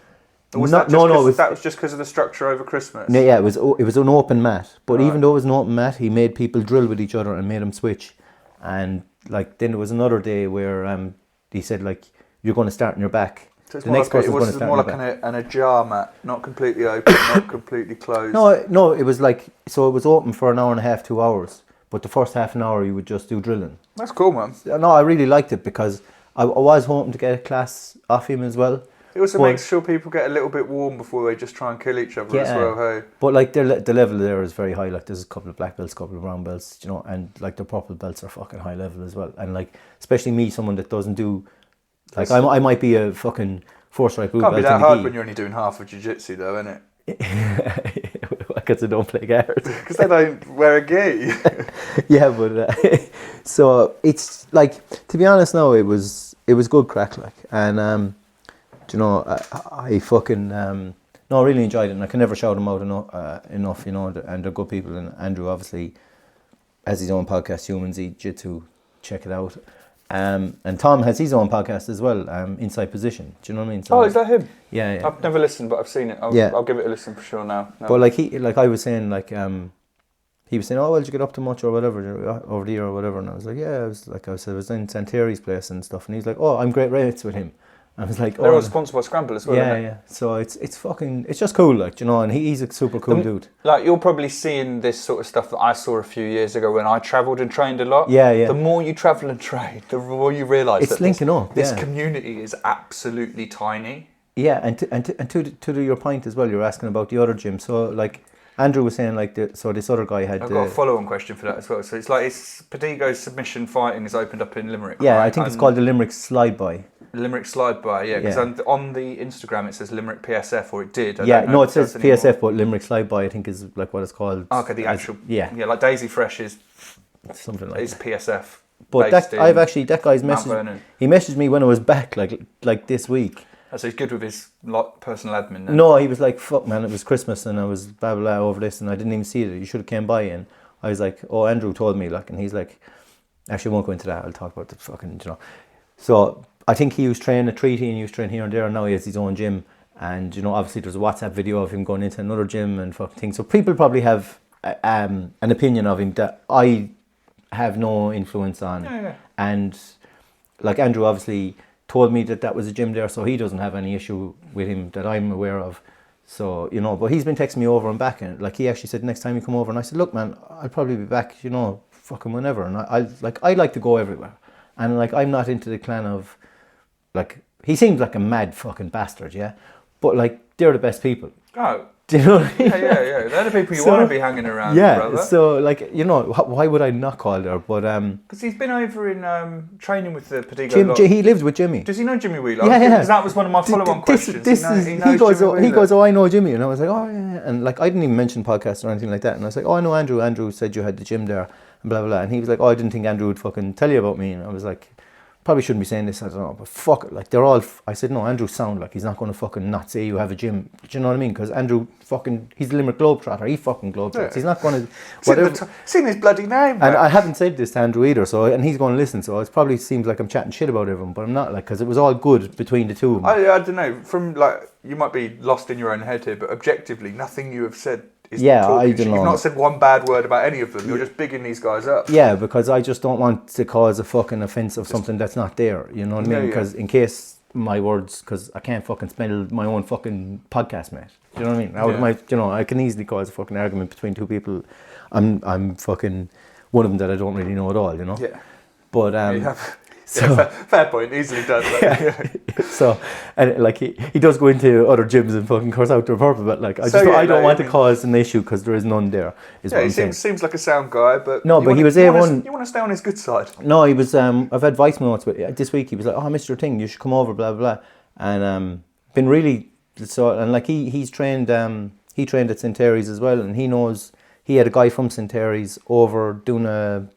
Speaker 2: Or was that was just because of the structure over Christmas.
Speaker 1: Yeah, it was an open mat. But even though it was an open mat, he made people drill with each other and made them switch. And like then there was another day where he said like, you're going to start on your back.
Speaker 2: So it's more like an ajar mat, not completely open, not completely closed.
Speaker 1: No, it was like, so it was open for an hour and a half, 2 hours, but the first half an hour you would just do drilling.
Speaker 2: That's cool, man.
Speaker 1: No, I really liked it because I was hoping to get a class off him as well.
Speaker 2: It also makes sure people get a little bit warm before they just try and kill each other as well, hey?
Speaker 1: But like the level there is very high. Like there's a couple of black belts, a couple of brown belts, you know, and like the purple belts are fucking high level as well. And like, especially me, someone that doesn't do, like I might be a fucking 4-stripe blue belt.
Speaker 2: Can't be that hard when you're only doing half of jiu-jitsu though, innit?
Speaker 1: Because I don't play guards.
Speaker 2: Because they don't wear a gi.
Speaker 1: Yeah, but so it's like, to be honest now, it was good crack, like, and you know, I fucking no, I really enjoyed it, and I can never shout them out enough, you know, and they're good people. And Andrew obviously has his own podcast, Humans Eat Jitsu, check it out. And Tom has his own podcast as well, Inside Position. Do you know what I mean? So,
Speaker 2: is that him?
Speaker 1: Yeah.
Speaker 2: I've never listened, but I've seen it. I'll give it a listen for sure now. No.
Speaker 1: But like I was saying, like he was saying, oh, well, did you get up to much or whatever over the year or whatever? And I was like, yeah, I was in Santeri's place and stuff. And he's like, oh, I'm great rates with him. I was like,
Speaker 2: they're all sponsored by Scramble as well.
Speaker 1: Yeah. So it's just cool, like, you know, and he's a super cool dude.
Speaker 2: Like, you're probably seeing this sort of stuff that I saw a few years ago when I travelled and trained a lot.
Speaker 1: Yeah.
Speaker 2: The more you travel and train, the more you realise
Speaker 1: it's linking up.
Speaker 2: This community is absolutely tiny.
Speaker 1: Yeah, and to your point as well, you're asking about the other gym. So like Andrew was saying, like, so this other guy had.
Speaker 2: I've got a follow-on question for that as well. So it's like Padigo's submission fighting is opened up in Limerick.
Speaker 1: Yeah,
Speaker 2: right?
Speaker 1: I think it's called the Limerick Slide By.
Speaker 2: Limerick Slide By, yeah, because on the Instagram it says Limerick PSF, or it did.
Speaker 1: It says PSF, but Limerick Slide By I think is like what it's called.
Speaker 2: Okay, the actual.
Speaker 1: Yeah,
Speaker 2: like Daisy Fresh is
Speaker 1: something like
Speaker 2: it's
Speaker 1: that.
Speaker 2: PSF.
Speaker 1: But that guy's messaged. He messaged me when I was back, like this week.
Speaker 2: So he's good with his personal admin then.
Speaker 1: No, he was like, fuck man, it was Christmas and I was blah blah over this and I didn't even see it. You should have came by. And I was like, oh, Andrew told me, like, and he's like, actually I won't go into that, I'll talk about the fucking, you know. So I think he was training at Treaty and he was training here and there, and now he has his own gym. And, you know, obviously there's a WhatsApp video of him going into another gym and fucking things. So people probably have an opinion of him that I have no influence on.
Speaker 2: Yeah.
Speaker 1: And like Andrew obviously told me that was a gym there, so he doesn't have any issue with him that I'm aware of. So, you know, but he's been texting me over and back, and like he actually said next time you come over, and I said, look man, I'll probably be back, you know, fucking whenever. And I like to go everywhere. And like I'm not into the clan of, like, he seems like a mad fucking bastard, yeah? But like they're the best people.
Speaker 2: Oh.
Speaker 1: Do you know what I mean?
Speaker 2: Yeah. They're the people you want to be hanging around,
Speaker 1: yeah,
Speaker 2: brother.
Speaker 1: So like, you know, why would I not call there? But
Speaker 2: because he's been over in training with the Padigo.
Speaker 1: He lives with Jimmy.
Speaker 2: Does he know Jimmy Wheeler?
Speaker 1: Yeah.
Speaker 2: Because that was one of my follow-on questions.
Speaker 1: He goes, oh, I know Jimmy, and I was like, oh yeah. And like I didn't even mention podcasts or anything like that. And I was like, oh, I know Andrew. Andrew said you had the gym there, and blah blah blah. And he was like, oh, I didn't think Andrew would fucking tell you about me. And I was like, probably shouldn't be saying this, I don't know, but fuck it, like they're all, I said, no, Andrew sound like he's not going to fucking not say you have a gym. Do you know what I mean? Because Andrew fucking, he's the Limerick Globetrotter, he fucking Globetrotters. He's not going to, whatever.
Speaker 2: Seen his bloody name, man.
Speaker 1: And I haven't said this to Andrew either, so, and he's going to listen, so it probably seems like I'm chatting shit about everyone, but I'm not, like, because it was all good between the two of them.
Speaker 2: I don't know, from like, you might be lost in your own head here, but objectively, nothing you have said is
Speaker 1: I don't know.
Speaker 2: You've not said one bad word about any of them. You're just bigging these guys up.
Speaker 1: Yeah, because I just don't want to cause a fucking offence of something that's not there. You know what I mean? Because in case my words, because I can't fucking spell my own fucking podcast, mate. Do you know what I mean? You know, I can easily cause a fucking argument between two people. I'm fucking one of them that I don't really know at all. You know?
Speaker 2: Yeah.
Speaker 1: But
Speaker 2: so fair point, easily done.
Speaker 1: So, and like he does go into other gyms and fucking curse out their purple, but like I don't want to cause an issue because there is none there.
Speaker 2: He seems like a sound guy, but
Speaker 1: no, but he was A1.
Speaker 2: You want to stay on his good side.
Speaker 1: No, he was. I've had voice notes, but this week he was like, "Oh, I missed your thing. You should come over." Blah blah blah, and been really so. And like he trained. He trained at St. Terry's as well, and he knows. He had a guy from St. Terry's over doing a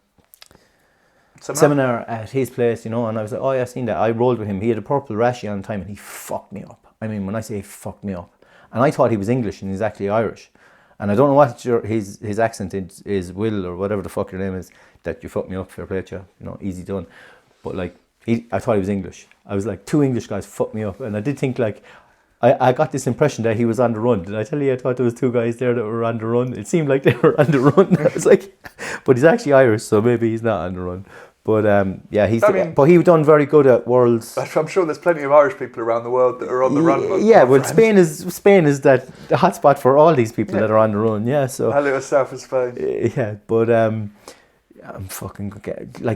Speaker 1: seminar at his place, you know, and I was like, oh yeah, I've seen that. I rolled with him. He had a purple rashy on time and he fucked me up. I mean, when I say he fucked me up, and I thought he was English and he's actually Irish, and I don't know what his accent is Will or whatever the fuck your name is, that you fucked me up, fair play to you know, easy done. But like I thought he was English. I was like, two English guys fucked me up, and I did think like I got this impression that he was on the run. Did I tell you I thought there was two guys there that were on the run? It seemed like they were on the run. I was like, but he's actually Irish, so maybe he's not on the run. But but he done very good at Worlds.
Speaker 2: I'm sure there's plenty of Irish people around the world that are on the run.
Speaker 1: Yeah, well, Spain is that the hotspot for all these people that are on the run. Yeah, so
Speaker 2: a little south of Spain.
Speaker 1: Yeah, but I'm fucking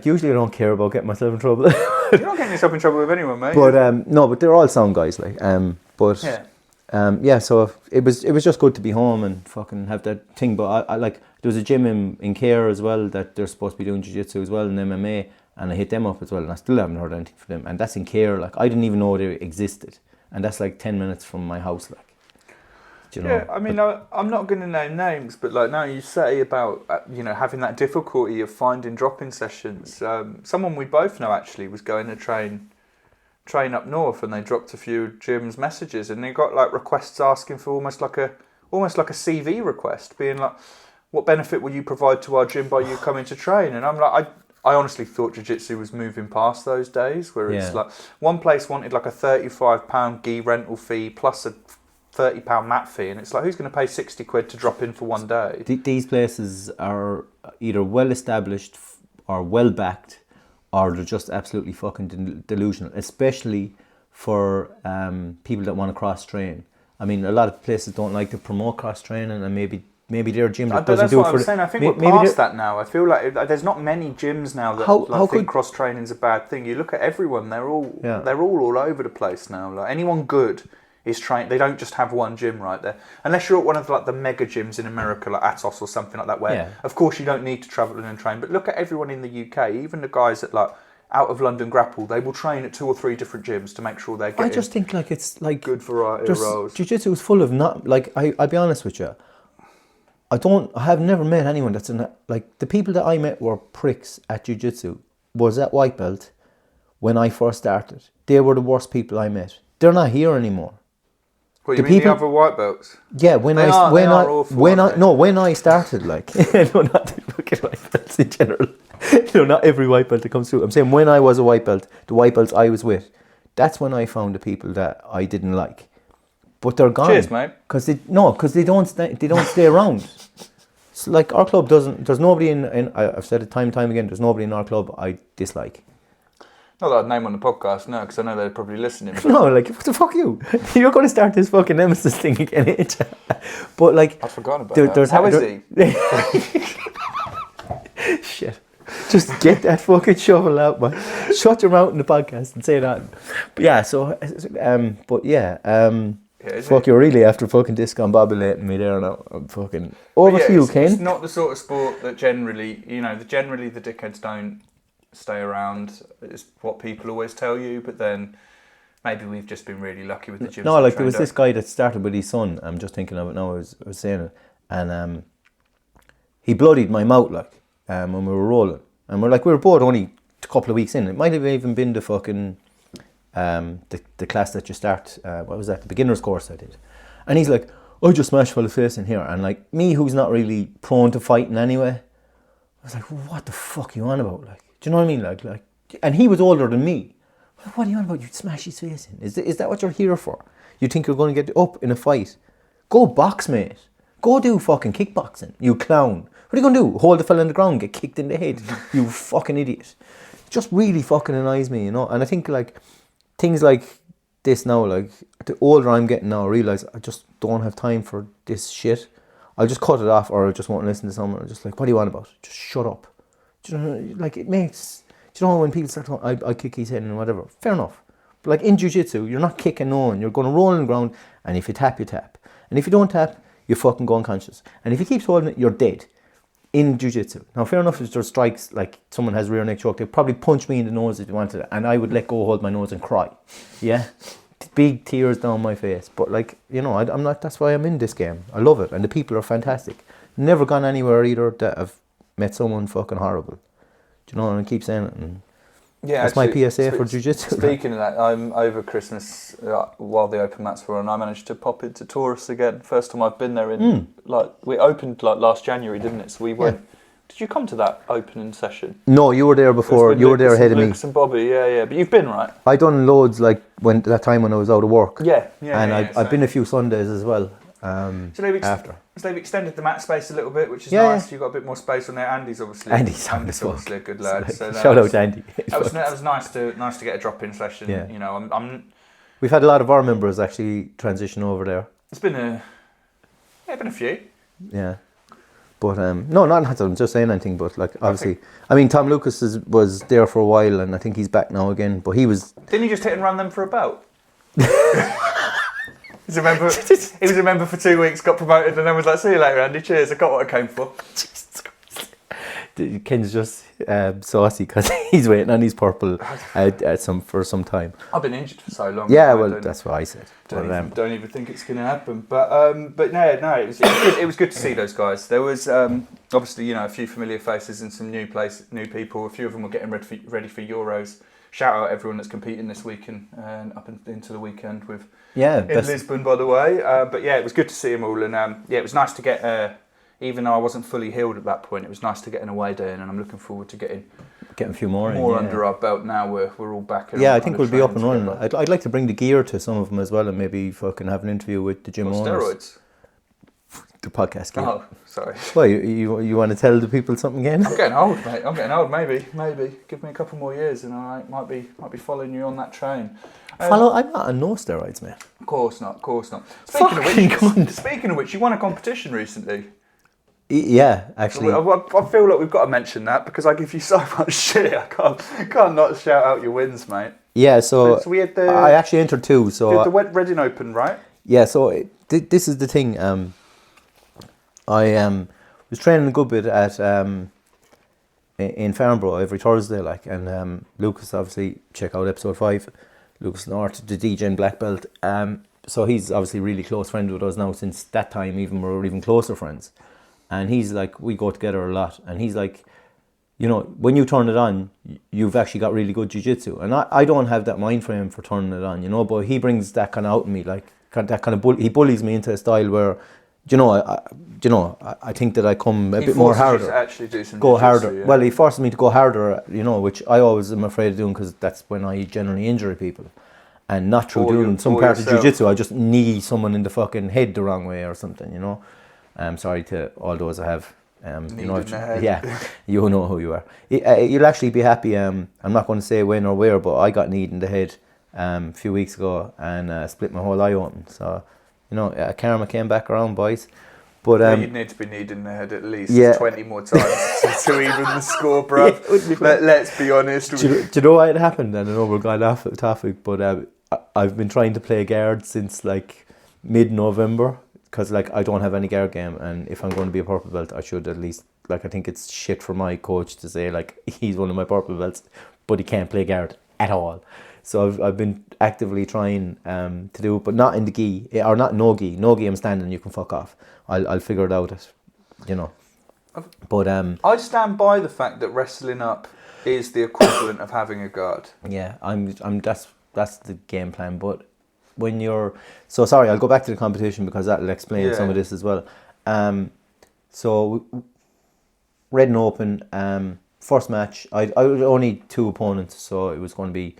Speaker 1: usually I don't care about getting myself in trouble.
Speaker 2: You're not getting yourself in trouble with anyone, mate.
Speaker 1: But no, but they're all sound guys, like.
Speaker 2: Yeah.
Speaker 1: So it was just good to be home and fucking have that thing. But I like there was a gym in Care as well that they're supposed to be doing jiu-jitsu as well and MMA, and I hit them up as well, and I still haven't heard anything from them. And that's in Care. Like I didn't even know they existed, and that's like 10 minutes from my house, like. Do you know?
Speaker 2: Yeah, I mean, I'm not going to name names, but like now you say about having that difficulty of finding drop-in sessions. Someone we both know actually was going to train up north, and they dropped a few gyms messages, and they got like requests asking for almost like a CV request, being like, what benefit will you provide to our gym by you coming to train? And I'm like, I honestly thought jiu-jitsu was moving past those days where it's like one place wanted like a £35 gi rental fee plus a £30 mat fee, and it's like, who's going to pay 60 quid to drop in for one day?
Speaker 1: These places are either well established or well backed, or they're just absolutely fucking delusional, especially for people that want to cross train. I mean, a lot of places don't like to promote cross training, and maybe their gym that doesn't do it for. That's what I was saying.
Speaker 2: I think we're past that now. I feel like there's not many gyms now that think cross training's a bad thing. You look at everyone; they're all over the place now. Like anyone good is trained. They don't just have one gym right there, unless you're at one of like the mega gyms in America, like Atos or something like that. Where, of course, you don't need to travel in and train. But look at everyone in the UK, even the guys that like out of London Grapple, they will train at 2 or 3 different gyms to make sure they're getting.
Speaker 1: I just think like it's like
Speaker 2: good variety of roles.
Speaker 1: Jiu-jitsu is full of not like I'll be honest with you. I have never met anyone that's in like the people that I met were pricks at jiu-jitsu. Was at white belt when I first started. They were the worst people I met. They're not here anymore.
Speaker 2: What, you mean the other white belts?
Speaker 1: Yeah, when I started, like, no, not the fucking white belts in general. Not every white belt that comes through. I'm saying when I was a white belt, the white belts I was with, that's when I found the people that I didn't like. But they're gone.
Speaker 2: Cheers, mate.
Speaker 1: Because they don't stay around. So like our club there's nobody in I've said it time and time again, there's nobody in our club I dislike.
Speaker 2: Not that I'd name on the podcast, no, because I know they're probably listening. But
Speaker 1: no, like, what the fuck you? You're going to start this fucking nemesis thing again, ain't you? But like...
Speaker 2: I've forgotten about that. How is
Speaker 1: he? Shit. Just get that fucking shovel out, man. Shut your mouth in the podcast and say that. But yeah, so... fuck, you're really after fucking discombobulating me there now. I'm fucking... Over to you, Kane.
Speaker 2: It's not the sort of sport that generally the dickheads don't stay around, is what people always tell you, but then maybe we've just been really lucky with the gyms.
Speaker 1: No, like there was this guy that started with his son, I'm just thinking of it now, I was saying it, and he bloodied my mouth like when we were rolling, and we were both only a couple of weeks in. It might have even been the fucking the class that you start, what was that, the beginner's course I did, and he's like, I just smashed full of face in here, and like me who's not really prone to fighting anyway, I was like, what the fuck are you on about, like? Do you know what I mean? Like, and he was older than me. What are you on about? You'd smash his face in. Is that what you're here for? You think you're going to get up in a fight? Go box, mate. Go do fucking kickboxing, you clown. What are you going to do? Hold the fella on the ground, get kicked in the head, you fucking idiot. It just really fucking annoys me, you know? And I think like things like this now, like the older I'm getting now, I realise I just don't have time for this shit. I'll just cut it off, or I just won't listen to someone. I'm just like, what do you want about? Just shut up. Do you know, like it makes, do you know when people start talking, I kick his head and whatever, fair enough. But like in jiu-jitsu, you're not kicking no one, you're going to roll on the ground, and if you tap, you tap. And if you don't tap, you fucking go unconscious. And if he keeps holding it, you're dead. In jiu-jitsu. Now fair enough, if there's strikes, like someone has rear neck choke, they'd probably punch me in the nose if they wanted it, and I would let go, hold my nose and cry. Yeah? Big tears down my face. But like, you know, I'm not, that's why I'm in this game. I love it, and the people are fantastic. Never gone anywhere either that I've met someone fucking horrible. Do you know, and I keep saying it, and that's actually, my PSA for jiu-jitsu.
Speaker 2: Speaking of that, I'm over Christmas while the open mats were on, I managed to pop into Taurus again. First time I've been there in we opened like last January, didn't it? So we went. Yeah. Did you come to that opening session? No,
Speaker 1: you were there before. You were there ahead of me.
Speaker 2: Lucas and Bobby, yeah. But you've been, right?
Speaker 1: I done loads like that time when I was out of work.
Speaker 2: Yeah.
Speaker 1: And I've been a few Sundays as well. After.
Speaker 2: So they've extended the mat space a little bit, which is nice. You've got a bit more space on there. Andy's obviously a good lad. So
Speaker 1: shout out to Andy.
Speaker 2: That was nice to get a drop-in session. Yeah. You know,
Speaker 1: we've had a lot of our members actually transition over there.
Speaker 2: It's been a few.
Speaker 1: Yeah. But no, not that I'm just saying anything. But like obviously, I mean, Tom Lucas was there for a while, and I think he's back now again. But he was.
Speaker 2: Didn't he just hit and run them for a belt? He was a member for 2 weeks, got promoted, and then was like, "See you later, Andy. Cheers. I got what I came for."
Speaker 1: Ken's just saucy because he's waiting on his purple for some time.
Speaker 2: I've been injured for so long.
Speaker 1: Yeah, well, that's what I said.
Speaker 2: Don't even think it's going to happen. But no, it was good to see those guys. There was obviously a few familiar faces and some new people. A few of them were getting ready for Euros. Shout out everyone that's competing this weekend and up into the weekend in Lisbon, by the way. But yeah, it was good to see them all, and it was nice to get. Even though I wasn't fully healed at that point, it was nice to get an away day in, and I'm looking forward to getting
Speaker 1: a few more
Speaker 2: under our belt now. We're all back.
Speaker 1: Yeah, I think we'll be up and running. I'd like to bring the gear to some of them as well, and maybe fucking have an interview with the gym owners.
Speaker 2: Steroids?
Speaker 1: The podcast gear.
Speaker 2: Oh, sorry.
Speaker 1: Well, you want to tell the people something again?
Speaker 2: I'm getting old, mate. I'm getting old. Maybe. Give me a couple more years, and I might be following you on that train.
Speaker 1: I'm not on no steroids, mate.
Speaker 2: Of course not. Speaking of which, you won a competition recently.
Speaker 1: Yeah, actually.
Speaker 2: I feel like we've got to mention that because I give you so much shit. I can't not shout out your wins, mate.
Speaker 1: Yeah, so
Speaker 2: we had
Speaker 1: I actually entered two. So
Speaker 2: did the Wet Reading Open, right?
Speaker 1: Yeah, so this is the thing. I was training a good bit at in Farnborough every Thursday, and Lucas, obviously check out episode 5. Lucas North, the Degen black belt. So he's obviously really close friend with us now. Since that time, we're even closer friends. And he's like, we go together a lot. And he's like, when you turn it on, you've actually got really good jiu-jitsu. And I don't have that mind frame for turning it on, but he brings that kind of out in me, like that kind of he bullies me into a style where, I think that I come a bit more harder.
Speaker 2: To actually do some
Speaker 1: go harder.
Speaker 2: Yeah.
Speaker 1: Well, he forces me to go harder, which I always am afraid of doing because that's when I generally injure people. And not through doing some part of jiu-jitsu, I just knee someone in the fucking head the wrong way or something, I'm sorry to all those I have. Yeah, you know who you are. You'll actually be happy. I'm not going to say when or where, but I got kneed in the head a few weeks ago and split my whole eye open. So, karma came back around, boys. But
Speaker 2: you'd need to be kneed in the head at least 20 more times to even the score, bro. Let's be honest.
Speaker 1: Do you know why it happened? And I know we're going off the topic, but I've been trying to play guard since mid-November. Because I don't have any guard game, and if I'm going to be a purple belt, I should at least I think it's shit for my coach to say he's one of my purple belts, but he can't play guard at all. So I've been actively trying to do it, but not in the gi or not no gi. No gi, I'm standing. You can fuck off. I'll figure it out. But
Speaker 2: I stand by the fact that wrestling up is the equivalent of having a guard.
Speaker 1: Yeah, that's the game plan, but. When you're sorry, I'll go back to the competition because that'll explain some of this as well. So Reading Open, first match. I only 2 opponents, so it was going to be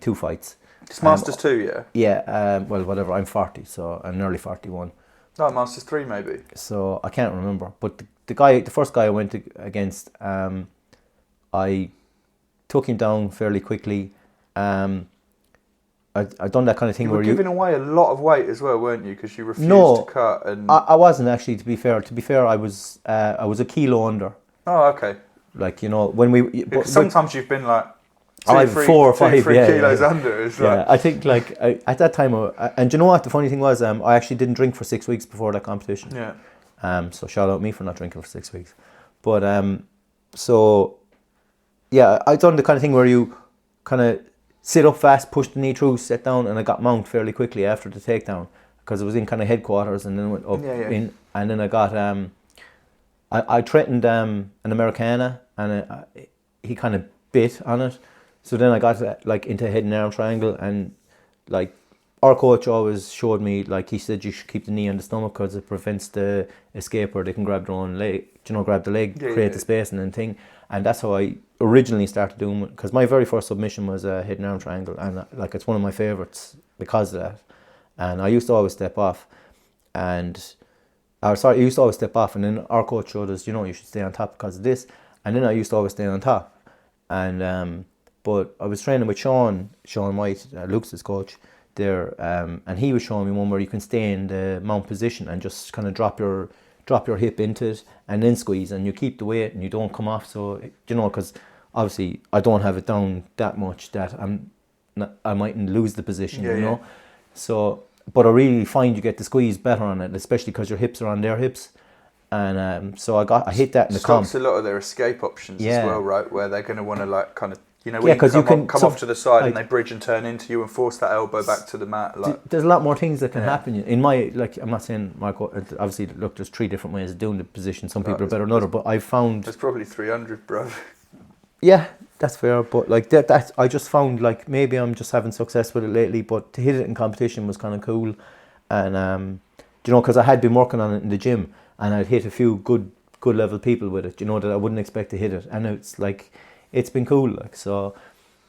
Speaker 1: 2 fights.
Speaker 2: It's Masters 2, yeah.
Speaker 1: Yeah, well, whatever. I'm 40, so I'm nearly 41.
Speaker 2: No, Masters 3 maybe.
Speaker 1: So I can't remember, but the first guy I went against, I took him down fairly quickly. I've done that kind of thing where
Speaker 2: you were giving away a lot of weight as well, weren't you? Because you refused to cut. And
Speaker 1: I wasn't actually. To be fair, I was a kilo under.
Speaker 2: Oh, okay.
Speaker 1: When we.
Speaker 2: Sometimes you've been
Speaker 1: 4 or 5
Speaker 2: kilos under. It's
Speaker 1: I think at that time, and you know what? The funny thing was, I actually didn't drink for 6 weeks before that competition.
Speaker 2: Yeah.
Speaker 1: So shout out me for not drinking for 6 weeks, but so yeah, I done the kind of thing where you kind of. Sit up fast, push the knee through, sit down, and I got mount fairly quickly after the takedown because it was in kind of headquarters, and then went up in, and then I got I threatened an Americana, and he kind of bit on it, so then I got into a head and arm triangle, and our coach always showed me he said you should keep the knee on the stomach because it prevents the escape where they can grab their own leg, grab the leg, create the space and then thing, and that's how I originally started doing it, because my very first submission was a head and arm triangle, and it's one of my favourites because of that. And I used to always step off, and then our coach showed us, you should stay on top because of this, and then I used to always stay on top. And but I was training with Sean White, Luke's coach there, and he was showing me one where you can stay in the mount position and just kind of drop your drop your hip into it, and then squeeze, and you keep the weight, and you don't come off. So because obviously I don't have it down that much that I mightn't lose the position, you know. So, but I really find you get the squeeze better on it, especially because your hips are on their hips. And so I hit that in the comp.
Speaker 2: Stops a lot of their escape options as well, right? Where they're going to want to like kind of, when you come off to the side and they bridge and turn into you and force that elbow back to the mat. Like,
Speaker 1: there's a lot more things that can happen. In my, I'm not saying, Marco, obviously, look, there's 3 different ways of doing the position. Some people are better than others, but I found...
Speaker 2: There's probably 300, bro.
Speaker 1: Yeah, that's fair, but like that I just found like maybe I'm just having success with it lately, but to hit it in competition was kind of cool. And, because I had been working on it in the gym, and I'd hit a few good level people with it, that I wouldn't expect to hit it. And it's like, it's been cool, like, so.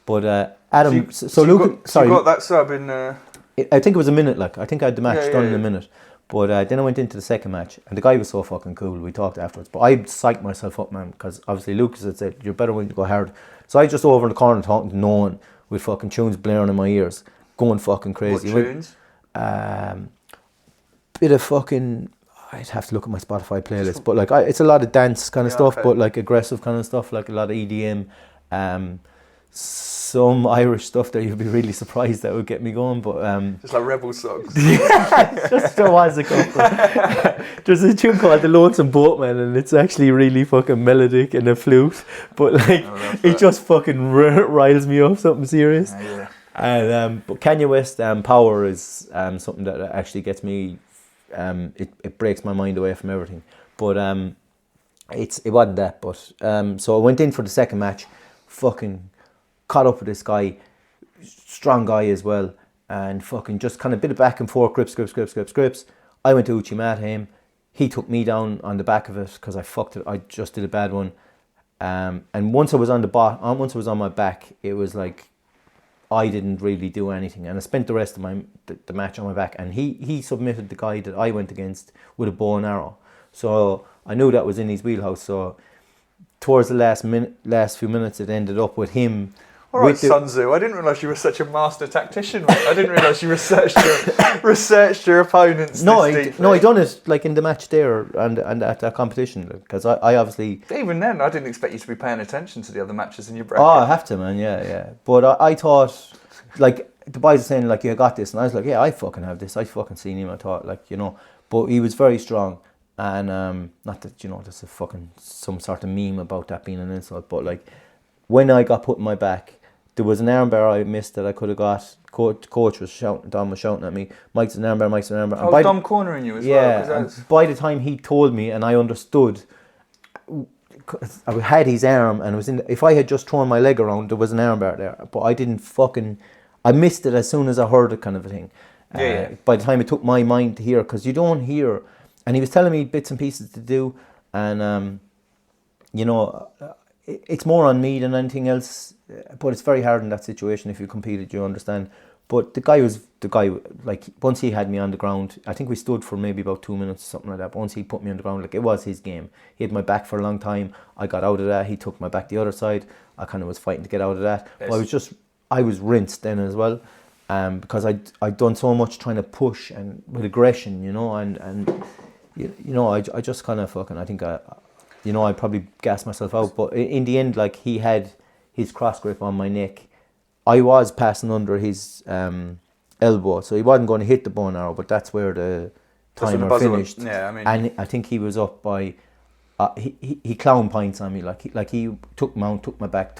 Speaker 1: But Adam, Luke,
Speaker 2: you got that sub in...
Speaker 1: I think it was a minute, like, I think I had the match done in a minute. But then I went into the second match, and the guy was so fucking cool. We talked afterwards. But I psyched myself up, man, because obviously Lucas had said, you're better when you go hard. So I just over in the corner talking to no one with fucking tunes blaring in my ears, going fucking crazy.
Speaker 2: What tunes?
Speaker 1: Bit of fucking... I'd have to look at my Spotify playlist, but like it's a lot of dance kind of stuff, but like aggressive kind of stuff, like a lot of EDM, some Irish stuff that you'd be really surprised that would get me going, but
Speaker 2: just like rebel songs.
Speaker 1: Yeah, just there was a couple. There's a tune called The Lonesome Boatman, and it's actually really fucking melodic and a flute, but like it just fucking riles me up, something serious. And but Kanye West Power is something that actually gets me. It breaks my mind away from everything, but it wasn't that. But so I went in for the second match, fucking caught up with this guy, strong guy as well, and fucking just kind of bit of back and forth, grips. I went to Uchimata him, he took me down on the back of it because I fucked it. I just did a bad one, and once I was on my back, it was like I didn't really do anything, and I spent the rest of the match on my back, and he submitted the guy that I went against with a bow and arrow, so I knew that was in his wheelhouse. So towards the last few minutes, it ended up with him.
Speaker 2: All right, Sun Tzu, I didn't realise you were such a master tactician, mate. I didn't realise you researched your opponents.
Speaker 1: No, I done it like in the match there and at that competition, because I obviously...
Speaker 2: Even then, I didn't expect you to be paying attention to the other matches in your bracket.
Speaker 1: Oh, I have to, man, yeah. But I thought, like, the boys are saying, like, you got this, and I was like, yeah, I fucking have this. I fucking seen him, I thought, like, but he was very strong, and not that, there's a fucking some sort of meme about that being an insult, but like, when I got put in my back, there was an armbar I missed that I could have got. Coach was shouting, Dom was shouting at me, Mike's an armbar.
Speaker 2: Oh, Dom cornering you as well.
Speaker 1: Yeah, and by the time he told me and I understood, I had his arm and it was if I had just thrown my leg around, there was an armbar there. But I didn't I missed it as soon as I heard it, kind of a thing. By the time it took my mind to hear, because you don't hear, and he was telling me bits and pieces to do, and it's more on me than anything else, but it's very hard in that situation. If you competed, you understand. But the guy, like, once he had me on the ground, I think we stood for maybe about 2 minutes or something like that, but once he put me on the ground, like, it was his game. He had my back for a long time. I got out of that. He took my back the other side. I kind of was fighting to get out of that. Yes. But I was rinsed then as well, because I'd done so much trying to push and with aggression, I just kind of fucking, I think I probably gassed myself out. But in the end, like, he had his cross grip on my neck. I was passing under his elbow, so he wasn't going to hit the bow and arrow, but that's where the timer finished. And I think he was up by... he clown points on me, like he took my back.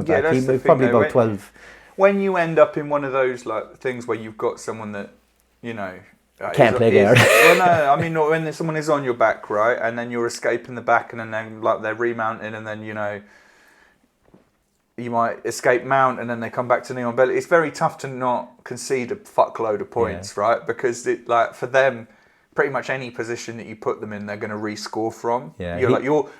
Speaker 1: Yeah, he was probably about 12.
Speaker 2: When you end up in one of those like things where you've got someone that,
Speaker 1: can't play guard.
Speaker 2: Well, no, I mean, when someone is on your back, right, and then you're escaping the back, and then like they're remounting, and then you might escape mount, and then they come back to knee on belly. It's very tough to not concede a fuckload of points, right? Because for them, pretty much any position that you put them in, they're going to rescore from. Yeah,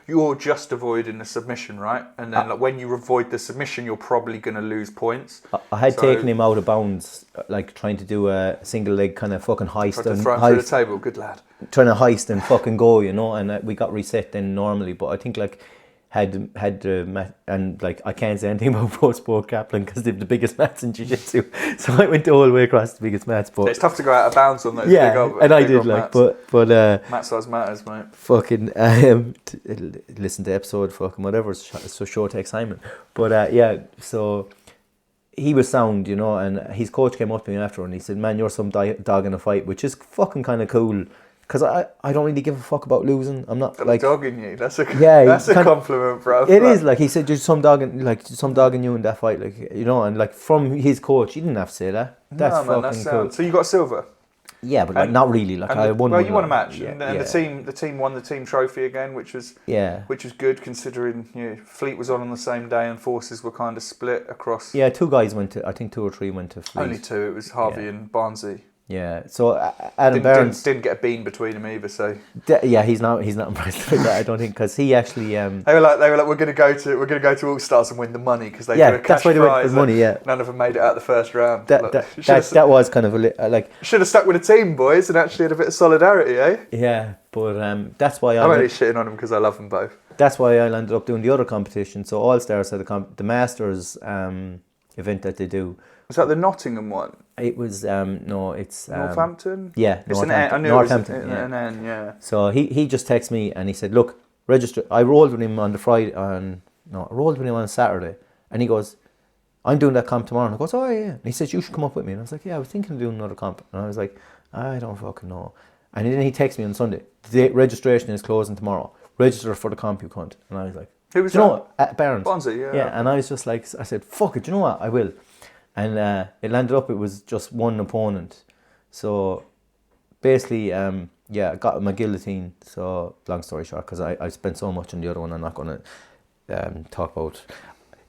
Speaker 2: you're just avoiding the submission, right? And then when you avoid the submission, you're probably going to lose points.
Speaker 1: I had taken him out of bounds, like trying to do a single leg kind of fucking heist.
Speaker 2: Tried to throw him through the table, good lad.
Speaker 1: Trying to heist and fucking go, and we got reset then normally. But I think like had the mat, and like I can't say anything about pro sport Kaplan because they've the biggest mats in jiu-jitsu. So I went the whole way across the biggest mats. But
Speaker 2: it's tough to go out of bounds on those.
Speaker 1: Yeah,
Speaker 2: big old,
Speaker 1: and I
Speaker 2: big
Speaker 1: did
Speaker 2: old
Speaker 1: like,
Speaker 2: mats.
Speaker 1: but
Speaker 2: mat size matters, mate.
Speaker 1: fucking listen to episode fucking whatever. So show takes Simon. But yeah, so he was sound, you know, and his coach came up to me after and he said, "Man, you're some dog in a fight," which is fucking kind of cool. Because I don't really give a fuck about losing. I'm not like
Speaker 2: dogging you. That's a
Speaker 1: kind
Speaker 2: compliment, bro.
Speaker 1: It is like he said, "There's some dogging you in that fight," like, you know, and like from his coach, he didn't have to say that. That's
Speaker 2: no, man,
Speaker 1: fucking
Speaker 2: that's
Speaker 1: cool.
Speaker 2: So you got silver.
Speaker 1: Yeah, but like not really. Like I won.
Speaker 2: Well,
Speaker 1: one,
Speaker 2: you won a
Speaker 1: like,
Speaker 2: match,
Speaker 1: yeah,
Speaker 2: and
Speaker 1: yeah.
Speaker 2: the team won the team trophy again, which was
Speaker 1: Yeah.
Speaker 2: good considering Fleet was on the same day and forces were kind of split across.
Speaker 1: Yeah, two guys went to. I think 2 or 3 went to Fleet.
Speaker 2: Only 2. It was Harvey and Barnsey.
Speaker 1: Yeah, so Adam Barnes
Speaker 2: didn't get a bean between them either. So
Speaker 1: yeah, he's not impressed with that. I don't think because he actually
Speaker 2: they were like we're gonna go to All Stars and win the money because they do a cash
Speaker 1: that's why they went
Speaker 2: prize.
Speaker 1: for the money. Yeah,
Speaker 2: none of them made it out the first round.
Speaker 1: That was kind of like
Speaker 2: should have stuck with a team, boys, and actually had a bit of solidarity, eh?
Speaker 1: Yeah, but that's why
Speaker 2: I'm only shitting on them because I love them both.
Speaker 1: That's why I ended up doing the other competition. So All Stars had the Masters event that they do.
Speaker 2: Was that the Nottingham one?
Speaker 1: It was no, it's
Speaker 2: Northampton.
Speaker 1: Yeah,
Speaker 2: it's
Speaker 1: Northampton.
Speaker 2: an N. I knew
Speaker 1: Northampton,
Speaker 2: it was an N. Yeah.
Speaker 1: So he just texted me and he said, "Look, register." I rolled with him on the Friday. I rolled with him on a Saturday, and he goes, "I'm doing that comp tomorrow." And I goes, "Oh yeah." And he says, "You should come up with me." And I was like, "Yeah, I was thinking of doing another comp." And I was like, "I don't fucking know." And then he texts me on Sunday. The registration is closing tomorrow. Register for the comp, you cunt. And I was like,
Speaker 2: "Who was
Speaker 1: that?" You know, at Barnes.
Speaker 2: Bonzi, yeah.
Speaker 1: Yeah, and I was just like, I said, "Fuck it, you know what? I will." And it landed up, it was just one opponent. So basically, I got my guillotine. So long story short, because I spent so much on the other one, I'm not going to talk about.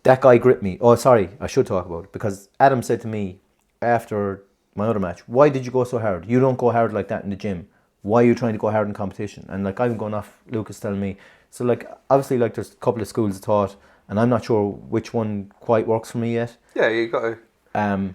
Speaker 1: That guy gripped me. Oh, sorry, I should talk about it. Because Adam said to me after my other match, "Why did you go so hard? You don't go hard like that in the gym. Why are you trying to go hard in competition?" And like I'm going off, Lucas telling me. So like obviously like there's a couple of schools of thought, and I'm not sure which one quite works for me yet.
Speaker 2: Yeah, you got to.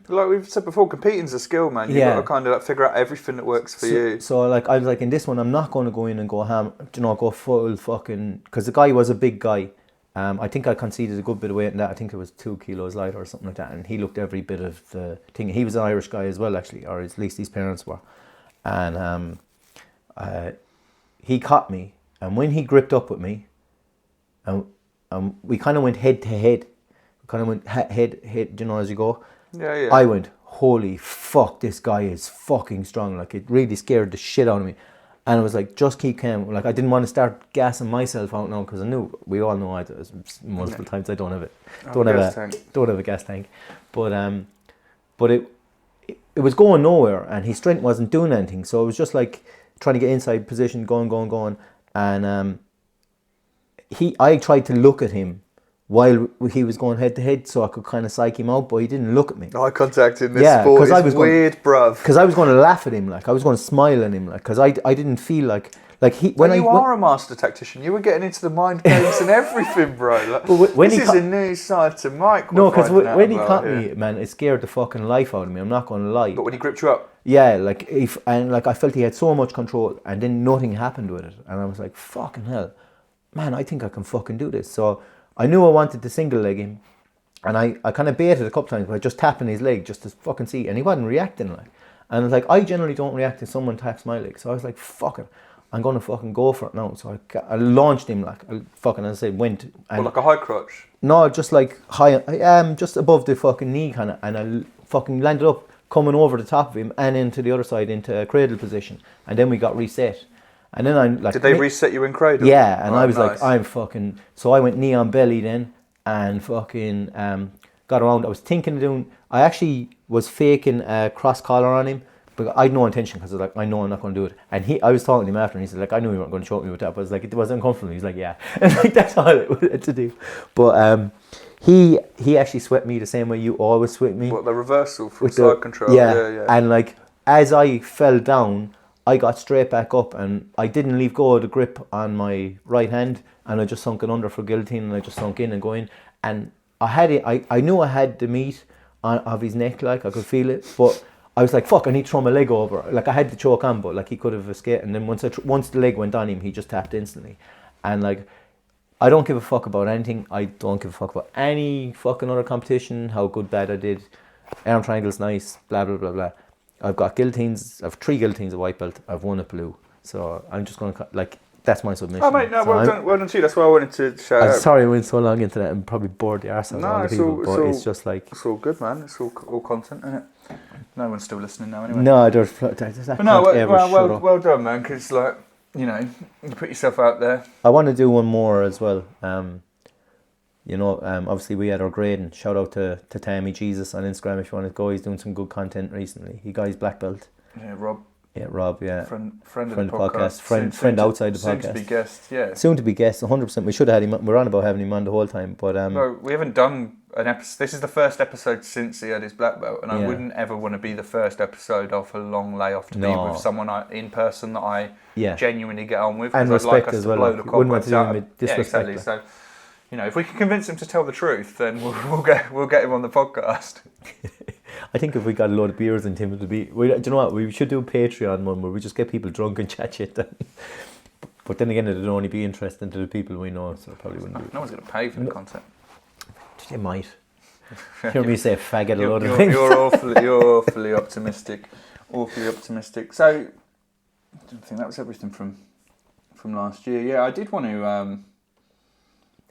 Speaker 2: Like we've said before, competing's a skill, man. You've got to kind of like figure out everything that works for you.
Speaker 1: So like I was like in this one, I'm not going to go in and go ham, go full fucking, because the guy was a big guy. I think I conceded a good bit of weight in that. I think it was 2 kilos lighter or something like that, and he looked every bit of the thing. He was an Irish guy as well, actually, or at least his parents were. And he caught me, and when he gripped up with me, and we kind of went head to head. We kind of went head, as you go.
Speaker 2: Yeah.
Speaker 1: I went, holy fuck, this guy is fucking strong. Like, it really scared the shit out of me. And I was like, just keep calm. Like, I didn't want to start gassing myself out now because I knew, we all know multiple times I don't have it. Don't have a gas tank. But it was going nowhere and his strength wasn't doing anything. So it was just like trying to get inside position, going. And I tried to look at him while he was going head to head, so I could kind of psych him out, but he didn't look at me.
Speaker 2: Eye contact in this sport is weird, bruv.
Speaker 1: Because I was going to laugh at him, like I was going to smile at him, like because I didn't feel like he. When
Speaker 2: you are a master tactician, you were getting into the mind games and everything, bro. Like,
Speaker 1: when
Speaker 2: this is a new side to Mike.
Speaker 1: No, because when he caught me, man, it scared the fucking life out of me. I'm not going to lie.
Speaker 2: But when he gripped you up,
Speaker 1: yeah, I felt he had so much control, and then nothing happened with it, and I was like, fucking hell, man, I think I can fucking do this. So I knew I wanted to single leg him, and I kind of baited a couple times by just tapping his leg just to fucking see, and he wasn't reacting like. And I was like, I generally don't react if someone taps my leg, so I was like, fuck it, I'm gonna fucking go for it now. So I launched him like, as I said, went. And
Speaker 2: like a high crotch?
Speaker 1: No, just like high, just above the fucking knee kind of, and I fucking landed up coming over the top of him and into the other side into a cradle position, and then we got reset. And then I like.
Speaker 2: Did they reset you in cradle?
Speaker 1: Yeah, and I was nice. Like, I'm fucking. So I went knee on belly then, and fucking got around. I was thinking of doing. I actually was faking a cross collar on him, but I had no intention because I was like, I know I'm not going to do it. And I was talking to him after, and he said like, I knew you weren't going to choke me with that, but I was like, it was uncomfortable. He's like, yeah, and like that's all it was to do. But he actually swept me the same way you always swept me.
Speaker 2: What, the reversal from side control?
Speaker 1: Yeah, and like as I fell down, I got straight back up and I didn't leave go of the grip on my right hand, and I just sunk it under for guillotine, and I just sunk in and go in, and I had it. I knew I had the meat of his neck, like I could feel it, but I was like, fuck, I need to throw my leg over. Like I had the choke on, but like he could have escaped, and then once the leg went on him, he just tapped instantly, and like I don't give a fuck about anything. I don't give a fuck about any fucking other competition, how good, bad I did. Arm triangle's nice, blah, blah, blah, blah. I've got guillotines. I've 3 guillotines, a white belt. I've 1 at blue. So I'm just going to, like, that's my submission.
Speaker 2: Oh, mate, no,
Speaker 1: so
Speaker 2: well done to you. That's why I wanted to shout out.
Speaker 1: Sorry I went so long into that and probably bored the arse out of all the people, but it's just like...
Speaker 2: It's all good, man. It's all content, isn't it? No one's still listening now, anyway.
Speaker 1: No, there's that.
Speaker 2: But no, well done, man, because, like, you know, you put yourself out there.
Speaker 1: I want to do one more as well. You know, obviously we had our grading. Shout out to Tammy Jesus on Instagram if you want to go. He's doing some good content recently. He got his black belt.
Speaker 2: Yeah, Rob.
Speaker 1: Yeah, Rob, yeah.
Speaker 2: Friend of the podcast.
Speaker 1: Friend outside the podcast.
Speaker 2: Soon to be guest, yeah.
Speaker 1: Soon to be guest, 100%. We should have had him. We're on about having him on the whole time, but...
Speaker 2: Well, we haven't done an episode. This is the first episode since he had his black belt, and I wouldn't ever want to be the first episode off a long layoff to be with someone in person that I genuinely get on with.
Speaker 1: And respect I'd like us as well.
Speaker 2: Blow the cobwebs out.
Speaker 1: Disrespect.
Speaker 2: Yeah, exactly. So, you know, if we can convince him to tell the truth, then we'll get him on the podcast.
Speaker 1: I think if we got a load of beers into him, it'd be... do you know what? We should do a Patreon one where we just get people drunk and chat shit. But then again, it'd only be interesting to the people we know, so it probably wouldn't be...
Speaker 2: No one's going to pay for the content.
Speaker 1: They might. Hear me say faggot a lot of things.
Speaker 2: You're awfully optimistic. Awfully optimistic. So, I think that was everything from last year. Yeah, I did want to...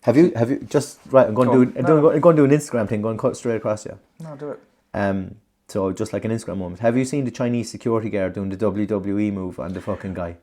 Speaker 1: Have you just... Right, I'm going to do an Instagram thing, going to cut straight across you.
Speaker 2: No, do it.
Speaker 1: So just like an Instagram moment. Have you seen the Chinese security guard doing the WWE move on the fucking guy?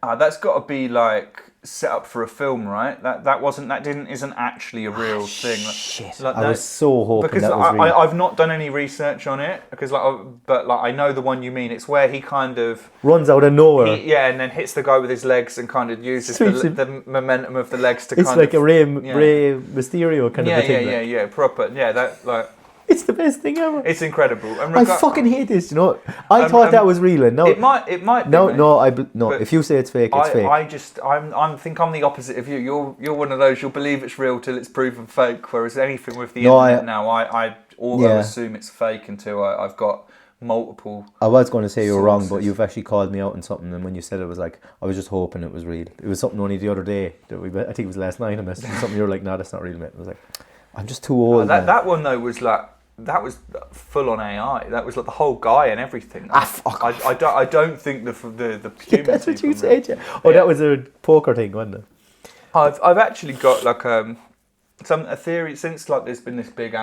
Speaker 2: That's got to be like set up for a film, right? Isn't actually a real thing.
Speaker 1: Shit! I was so hoping
Speaker 2: because
Speaker 1: that was real.
Speaker 2: I've not done any research on it because but I know the one you mean. It's where he kind of
Speaker 1: runs out of nowhere.
Speaker 2: And then hits the guy with his legs and kind of uses the momentum of the legs to.
Speaker 1: It's kind like a Rey Mysterio kind of a thing.
Speaker 2: Yeah, proper. Yeah, that like.
Speaker 1: It's the best thing ever.
Speaker 2: It's incredible.
Speaker 1: I fucking hate this. You know, I thought that was real. And no,
Speaker 2: it might.
Speaker 1: No. If you say it's fake, it's fake.
Speaker 2: I think I'm the opposite of you. You're one of those. You'll believe it's real till it's proven fake. Whereas anything with the internet now, I assume it's fake until I've got multiple.
Speaker 1: I was going to say you're wrong, but you've actually called me out on something. And when you said it was like, I was just hoping it was real. It was something only the other day that I think it was last night. I messaged something. You were like, no, that's not real, mate. I was like, I'm just too old.
Speaker 2: That one though was like. That was full on AI. That was like the whole guy and everything. I don't think the human.
Speaker 1: That's what you said. Yeah. That was a poker thing, wasn't it?
Speaker 2: I've actually got like a theory since like there's been this big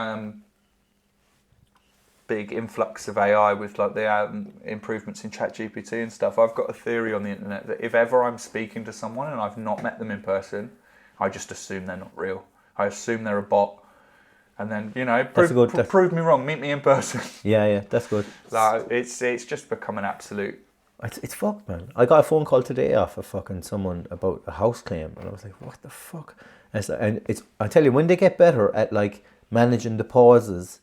Speaker 2: influx of AI with like the improvements in ChatGPT and stuff. I've got a theory on the internet that if ever I'm speaking to someone and I've not met them in person, I just assume they're not real. I assume they're a bot. And then, you know, prove me wrong, meet me in person.
Speaker 1: Yeah, that's good.
Speaker 2: Like, it's just become an absolute...
Speaker 1: It's fucked, man. I got a phone call today off of fucking someone about a house claim, and I was like, what the fuck? I tell you, when they get better at, like, managing the pauses,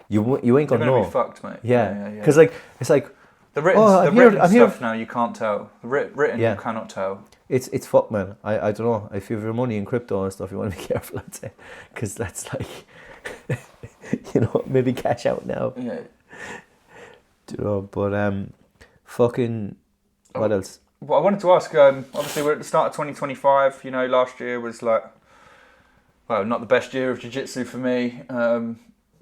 Speaker 1: you ain't gonna know.
Speaker 2: Be fucked, mate.
Speaker 1: Yeah. Because, like, it's like...
Speaker 2: The written stuff now, you can't tell. The written, you cannot tell.
Speaker 1: It's fucked, man. I don't know. If you have your money in crypto and stuff, you want to be careful, I'd say. Because that's like... you know, maybe cash out now.
Speaker 2: Yeah.
Speaker 1: You know, but fucking what else?
Speaker 2: Well, I wanted to ask. Obviously, we're at the start of 2025. You know, last year was like, well, not the best year of jiu-jitsu for me.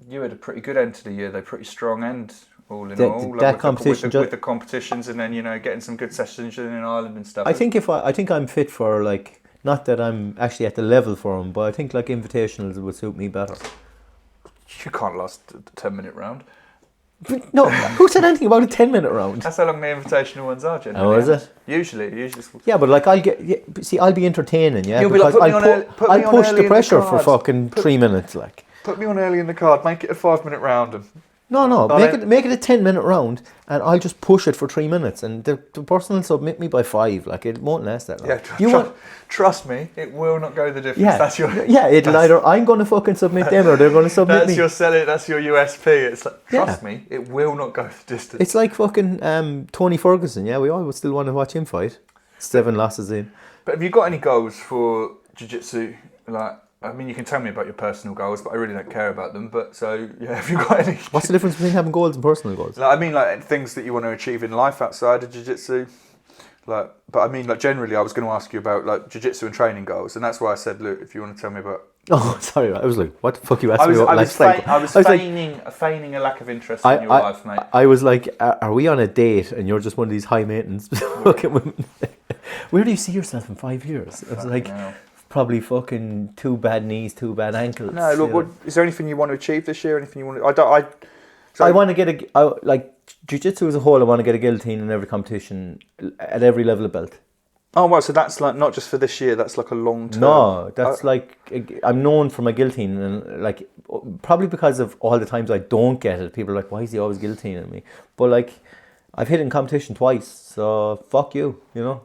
Speaker 2: You had a pretty good end to the year, though, pretty strong end all in all.
Speaker 1: That competition
Speaker 2: with the competitions, and then you know, getting some good sessions in Ireland and stuff.
Speaker 1: I think I'm fit for like, not that I'm actually at the level for them, but I think like invitationals would suit me better.
Speaker 2: You can't last a 10-minute round.
Speaker 1: No, who said anything about a 10-minute round?
Speaker 2: That's how long the invitational ones are, generally.
Speaker 1: Oh, is it?
Speaker 2: Usually.
Speaker 1: Yeah, but like I'll be entertaining, yeah.
Speaker 2: You'll be like,
Speaker 1: I'll push the pressure for fucking 3 minutes, like.
Speaker 2: Put me on early in the card. Make it a 5-minute round. And
Speaker 1: No, make it a 10-minute round, and I'll just push it for 3 minutes, and the person will submit me by 5. Like it won't last that long.
Speaker 2: Yeah, trust me, it will not go the difference.
Speaker 1: Yeah,
Speaker 2: that's
Speaker 1: either I'm going to fucking submit them, or they're going to submit me.
Speaker 2: That's your USP. It's like, trust me, it will not go the distance.
Speaker 1: It's like fucking Tony Ferguson. Yeah, we all would still want to watch him fight. 7 losses in.
Speaker 2: But have you got any goals for jiu-jitsu? Like, I mean, you can tell me about your personal goals, but I really don't care about them. But so, yeah, have you got any?
Speaker 1: What's the difference between having goals and personal goals?
Speaker 2: I mean, like things that you want to achieve in life outside of jiu-jitsu. Like, but I mean, like generally, I was going to ask you about like jiu-jitsu and training goals, and that's why I said, look, if you want to tell me about.
Speaker 1: Oh, sorry. I was like, what the fuck you asking me about?
Speaker 2: I was feigning a lack of interest in your life, mate.
Speaker 1: I was like, are we on a date and you're just one of these high maintenance fucking women? Where do you see yourself in 5 years? I was like, probably fucking 2 bad knees, 2 bad ankles.
Speaker 2: No, look, is there anything you want to achieve this year? Anything you want to?
Speaker 1: I want to get like jiu-jitsu as a whole. I want to get a guillotine in every competition at every level of belt.
Speaker 2: Oh, well, so that's like not just for this year. That's like a long term.
Speaker 1: No, that's like I'm known for my guillotine, and like probably because of all the times I don't get it, people are like, "Why is he always guillotining me?" But like, I've hit in competition twice, so fuck you, you know.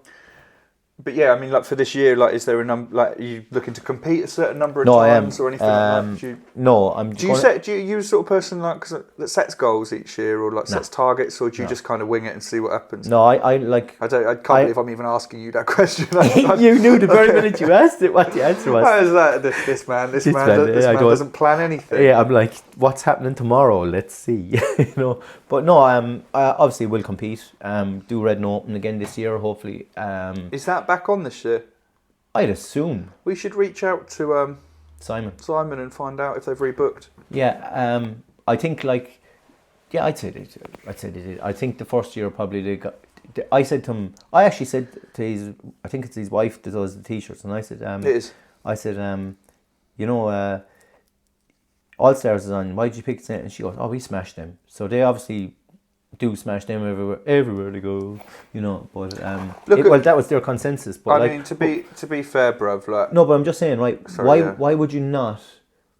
Speaker 2: But yeah, I mean, like for this year, like, is there a number? Like, are you looking to compete a certain number of times or anything like that?
Speaker 1: No, I'm.
Speaker 2: Do you the sort of person like that sets goals each year or like sets targets, or do you just kind of wing it and see what happens?
Speaker 1: No, I like.
Speaker 2: I can't believe I'm even asking you that question.
Speaker 1: You knew the very minute you asked it what the answer was.
Speaker 2: How is that? This man doesn't plan anything.
Speaker 1: Yeah, I'm like, what's happening tomorrow? Let's see, you know. But no, I obviously will compete. Do Red and Open again this year, hopefully.
Speaker 2: Is that back on this year?
Speaker 1: I'd assume.
Speaker 2: We should reach out to
Speaker 1: Simon
Speaker 2: and find out if they've rebooked.
Speaker 1: Yeah, I think like, yeah, I'd say they did. I think the first year probably they got. I said to him, I actually said to his, I think it's his wife that does the t-shirts, and I said,
Speaker 2: it is.
Speaker 1: I said, you know, All Stars is on. Why did you pick it? And she goes, oh, we smashed them. So they obviously do smash them everywhere they go, you know. But that was their consensus. But
Speaker 2: I mean, to be fair, bruv, like
Speaker 1: no, but I'm just saying, right? Why would you not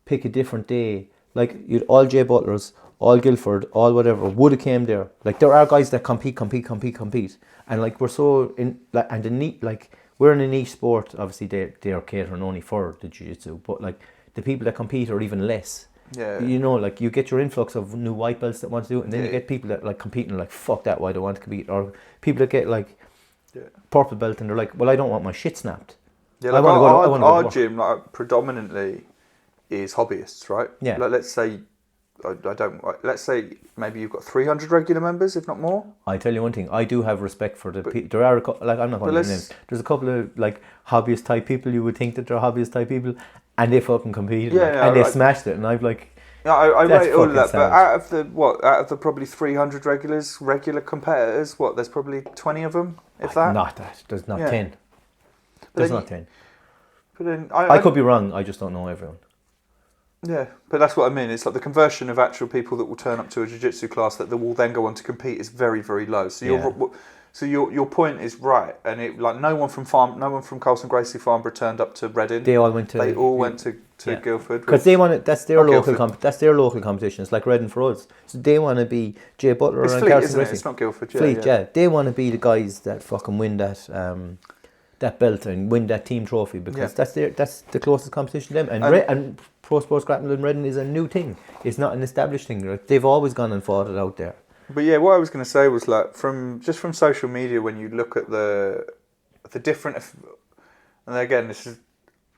Speaker 1: pick a different day? Like you'd all Jay Butlers, all Guildford, all whatever would have came there. Like there are guys that compete, and like we're so in like and the neat like we're in a niche sport. Obviously, they are catering only for the jiu-jitsu, but like the people that compete are even less.
Speaker 2: Yeah.
Speaker 1: You know, like you get your influx of new white belts that want to do it, and then you get people that like compete and like fuck that, why do I want to compete? Or people that get like purple belt and they're like, well, I don't want my shit snapped.
Speaker 2: Yeah, like our gym like predominantly is hobbyists, right?
Speaker 1: Yeah.
Speaker 2: Like let's say let's say maybe you've got 300 regular members, if not more.
Speaker 1: I tell you one thing, I do have respect for the people. There are like I'm not going to name names. There's a couple of like hobbyist type people. You would think that they're hobbyist type people. And they fucking competed, and they smashed it, and I've like.
Speaker 2: Yeah, I rate all of that, but out of the probably 300 regular competitors, there's probably 20 of them, if that.
Speaker 1: Not that. There's not 10. There's not 10.
Speaker 2: But then
Speaker 1: I could be wrong. I just don't know everyone.
Speaker 2: Yeah, but that's what I mean. It's like the conversion of actual people that will turn up to a jiu-jitsu class that will then go on to compete is very, very low. So your point is right, and it like no one from Carlson Gracie Farnborough turned up to Reading.
Speaker 1: They all went to.
Speaker 2: They all went to Guildford
Speaker 1: because they want it. That's their local competition. It's like Reading for us. So they want to be Jay Butler and
Speaker 2: Fleet,
Speaker 1: Carlson Gracie.
Speaker 2: It's not Guildford. Yeah,
Speaker 1: Fleet, yeah. They want to be the guys that fucking win that belt and win that team trophy because that's the closest competition to them. And Pro Sports Grappling in Reading is a new thing. It's not an established thing. Right? They've always gone and fought it out there.
Speaker 2: But yeah, what I was going to say was like from social media, when you look at the different, and again,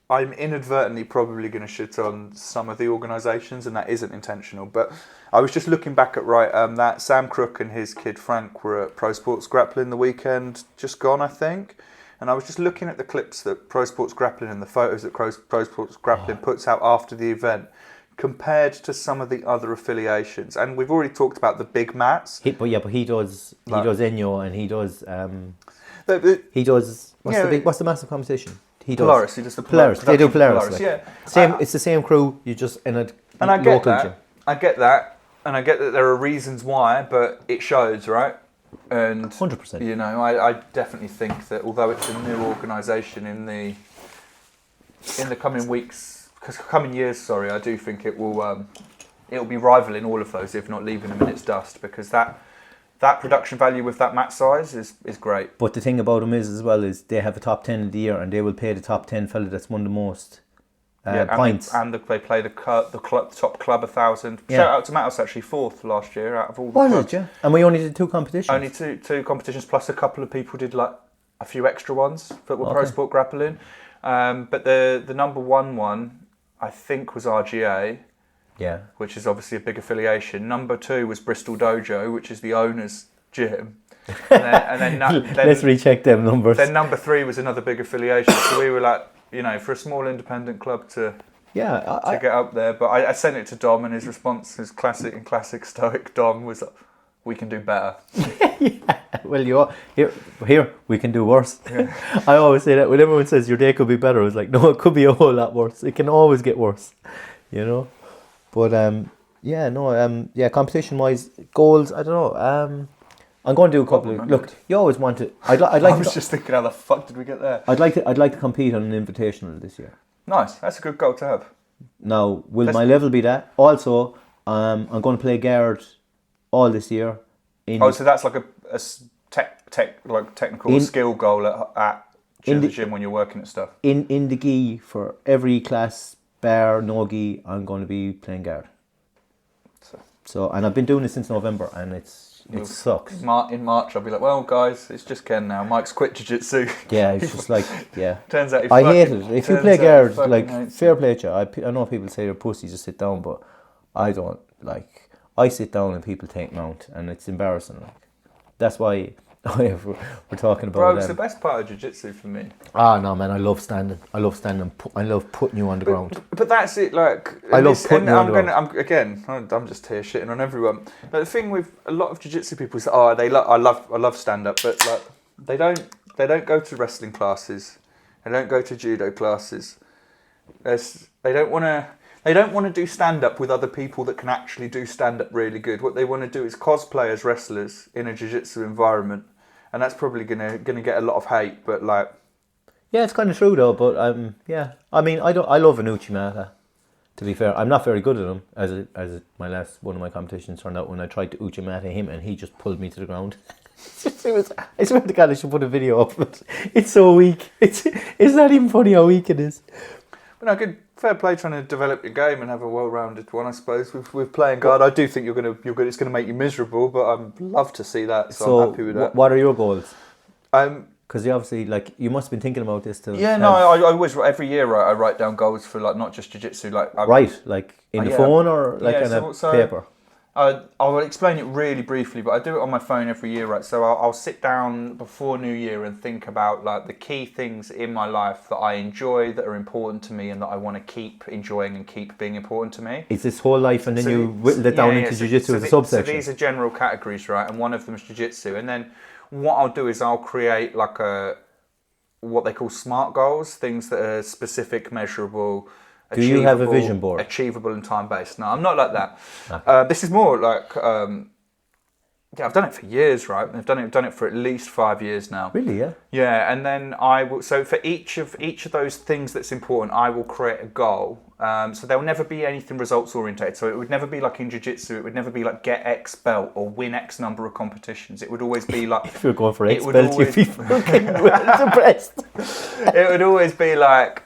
Speaker 2: I'm inadvertently probably going to shit on some of the organisations, and that isn't intentional. But I was just looking back at that Sam Crook and his kid Frank were at Pro Sports Grappling the weekend just gone, I think. And I was just looking at the clips that Pro Sports Grappling and the photos that Pro Sports Grappling puts out after the event, compared to some of the other affiliations. And we've already talked about the big mats.
Speaker 1: He does Enyo, and he does what's the massive competition? He does
Speaker 2: Polaris. He does the
Speaker 1: Polaris. They do Polaris.
Speaker 2: Yeah.
Speaker 1: It's the same crew. You just in a
Speaker 2: and I get that. Gym. I get that, and I get that there are reasons why, but it shows, right? And
Speaker 1: 100%.
Speaker 2: You know, I definitely think that although it's a new organisation in the coming weeks, coming years, I do think it'll be rivaling all of those, if not leaving them in its dust, because that production value with that mat size is great.
Speaker 1: But the thing about them is they have a top 10 of the year, and they will pay the top 10 fella that's won the most points.
Speaker 2: And they play the top club 1,000. Shout out to Matos, actually 4th last year out of all the clubs.
Speaker 1: Yeah. And we only did 2 competitions.
Speaker 2: Only two competitions, plus a couple of people did like a few extra ones that were Pro Sport Grappling. But the number one, I think, was RGA.
Speaker 1: Yeah.
Speaker 2: Which is obviously a big affiliation. Number 2 was Bristol Dojo, which is the owner's gym. then
Speaker 1: Let's recheck them numbers.
Speaker 2: Then number 3 was another big affiliation. So we were like, for a small independent club to get up there. But I sent it to Dom, and his response, his classic stoic Dom, was, "We can do better."
Speaker 1: Yeah. Well, here we can do worse. Yeah. I always say that when everyone says your day could be better, it's like, no, it could be a whole lot worse. It can always get worse, But competition wise, goals, I don't know. I'm going to do a couple of. Look, you always want to. I'd like.
Speaker 2: I was just thinking, how the fuck did we get there?
Speaker 1: I'd like to compete on an invitational this year.
Speaker 2: Nice, that's a good goal to have.
Speaker 1: Now, will my level be that? Also, I'm going to play guard all this year.
Speaker 2: So that's like a technical skill goal at the gym when you're working at stuff.
Speaker 1: In the gi for every class, bar no gi, I'm going to be playing guard. So and I've been doing it since November, and it sucks.
Speaker 2: In March, I'll be like, well, guys, it's just Ken now. Mike's quit jiu-jitsu.
Speaker 1: Yeah, it's just like, yeah.
Speaker 2: Turns out
Speaker 1: I hate it. If you play guard, like, fair play to you. I know people say you're pussy, just sit down, but I don't. Like, I sit down and people take mount, and it's embarrassing. Like, that's why we're talking about.
Speaker 2: Bro, it's the best part of jiu-jitsu for me.
Speaker 1: No, man, I love standing. I love putting you on the ground.
Speaker 2: But that's it. Like,
Speaker 1: I love putting you on the ground.
Speaker 2: I'm just here shitting on everyone. But the thing with a lot of jiu-jitsu people is, I love stand-up, but like they don't go to wrestling classes. They don't go to judo classes. They don't want to do stand-up with other people that can actually do stand-up really good. What they want to do is cosplay as wrestlers in a jiu-jitsu environment, and that's probably gonna get a lot of hate. But like,
Speaker 1: yeah, it's kind of true though. But yeah, I mean, I love an Uchimata. To be fair, I'm not very good at him, as my last one of my competitions turned out when I tried to Uchimata him and he just pulled me to the ground. I swear to God, I should put a video up. But it's so weak. It's not even funny how weak it is.
Speaker 2: But no, good. Fair play trying to develop your game and have a well-rounded one, I suppose. With playing guard, I do think it's gonna make you miserable, but I'd love to see that. So I'm happy with that.
Speaker 1: What are your goals? Because you obviously you must have been thinking about this too.
Speaker 2: Yeah, I always every year I write down goals for like not just jiu-jitsu, like
Speaker 1: in the phone or on a paper.
Speaker 2: I will explain it really briefly, but I do it on my phone every year, right? So I'll sit down before New Year and think about like the key things in my life that I enjoy, that are important to me, and that I want to keep enjoying and keep being important to me.
Speaker 1: It's this whole life, and then you whittle it down into jiu-jitsu as a subsection. So
Speaker 2: these are general categories, right? And one of them is jiu-jitsu. And then what I'll do is I'll create like what they call SMART goals, things that are specific, measurable.
Speaker 1: Do you have a vision board?
Speaker 2: Achievable and time-based. No, I'm not like that. Okay. This is more like, I've done it for years, right? I've done it for at least 5 years now.
Speaker 1: Really, yeah?
Speaker 2: Yeah, and then I will. So for each of those things that's important, I will create a goal. So there will never be anything results orientated. So it would never be like in jiu-jitsu. It would never be like get X belt or win X number of competitions. It would always be like
Speaker 1: if you're going for X belt, you'd be fucking well depressed.
Speaker 2: It would always be like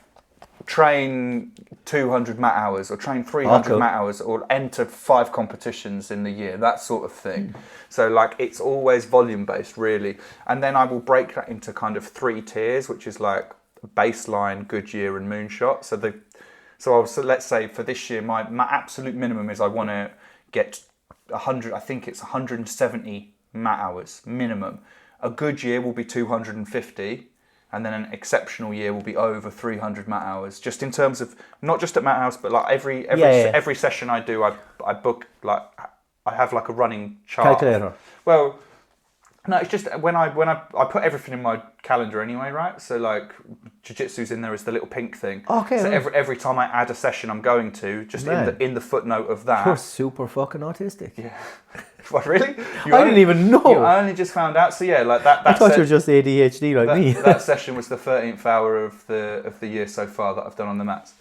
Speaker 2: train 200 mat hours or train 300 mat hours or enter 5 competitions in the year, that sort of thing. So like it's always volume based really, and then I will break that into kind of 3 tiers, which is like baseline, good year and moonshot. So let's say for this year my absolute minimum is I want to get 100, I think it's 170 mat hours minimum. A good year will be 250. And then an exceptional year will be over 300 mat hours. Just in terms of not just at mat house, but like every session I do, I book like I have like a running chart.
Speaker 1: Calculator.
Speaker 2: Well, no, it's just when I put everything in my calendar anyway, right? So like jiu-jitsu's in there as the little pink thing.
Speaker 1: Okay.
Speaker 2: So every time I add a session I'm going to, just in the footnote of that.
Speaker 1: You're super fucking autistic.
Speaker 2: Yeah. What, really?
Speaker 1: I didn't even know.
Speaker 2: You only just found out. So yeah, like that.
Speaker 1: I thought you were just ADHD like me.
Speaker 2: That session was the 13th hour of the year so far that I've done on the mats.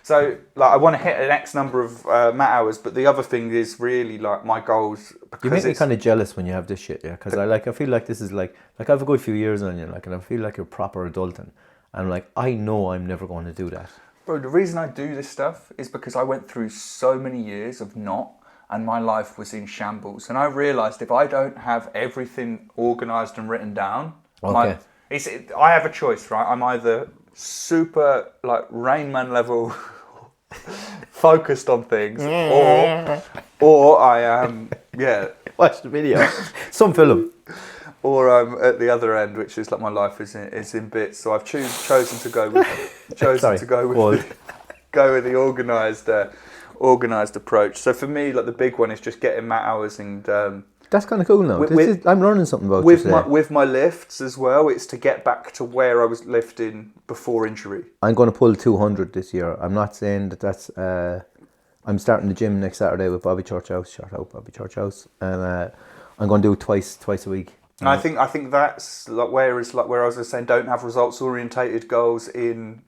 Speaker 2: So like I want to hit an X number of mat hours, but the other thing is really like my goals.
Speaker 1: You make me kind of jealous when you have this shit, yeah. Because I feel like this is like I have a good few years on you, and I feel like you're proper adulting, and like I know I'm never going to do that.
Speaker 2: Bro, the reason I do this stuff is because I went through so many years of not. And my life was in shambles. And I realised if I don't have everything organised and written down, I have a choice, right? I'm either super like Rain Man level focused on things, or I am,
Speaker 1: watch the video, some film,
Speaker 2: or I'm at the other end, which is like my life is in bits. So I've chosen to go with go with the organised approach. So for me, like the big one is just getting mat hours and.
Speaker 1: That's kind of cool now. I'm learning something about
Speaker 2: with my lifts as well. It's to get back to where I was lifting before injury.
Speaker 1: I'm going to pull 200 this year. I'm not saying that's. I'm starting the gym next Saturday with Bobby Churchhouse. Shout out Bobby Churchhouse, and I'm going to do it twice a week.
Speaker 2: And I think that's like where I was saying, don't have results orientated goals in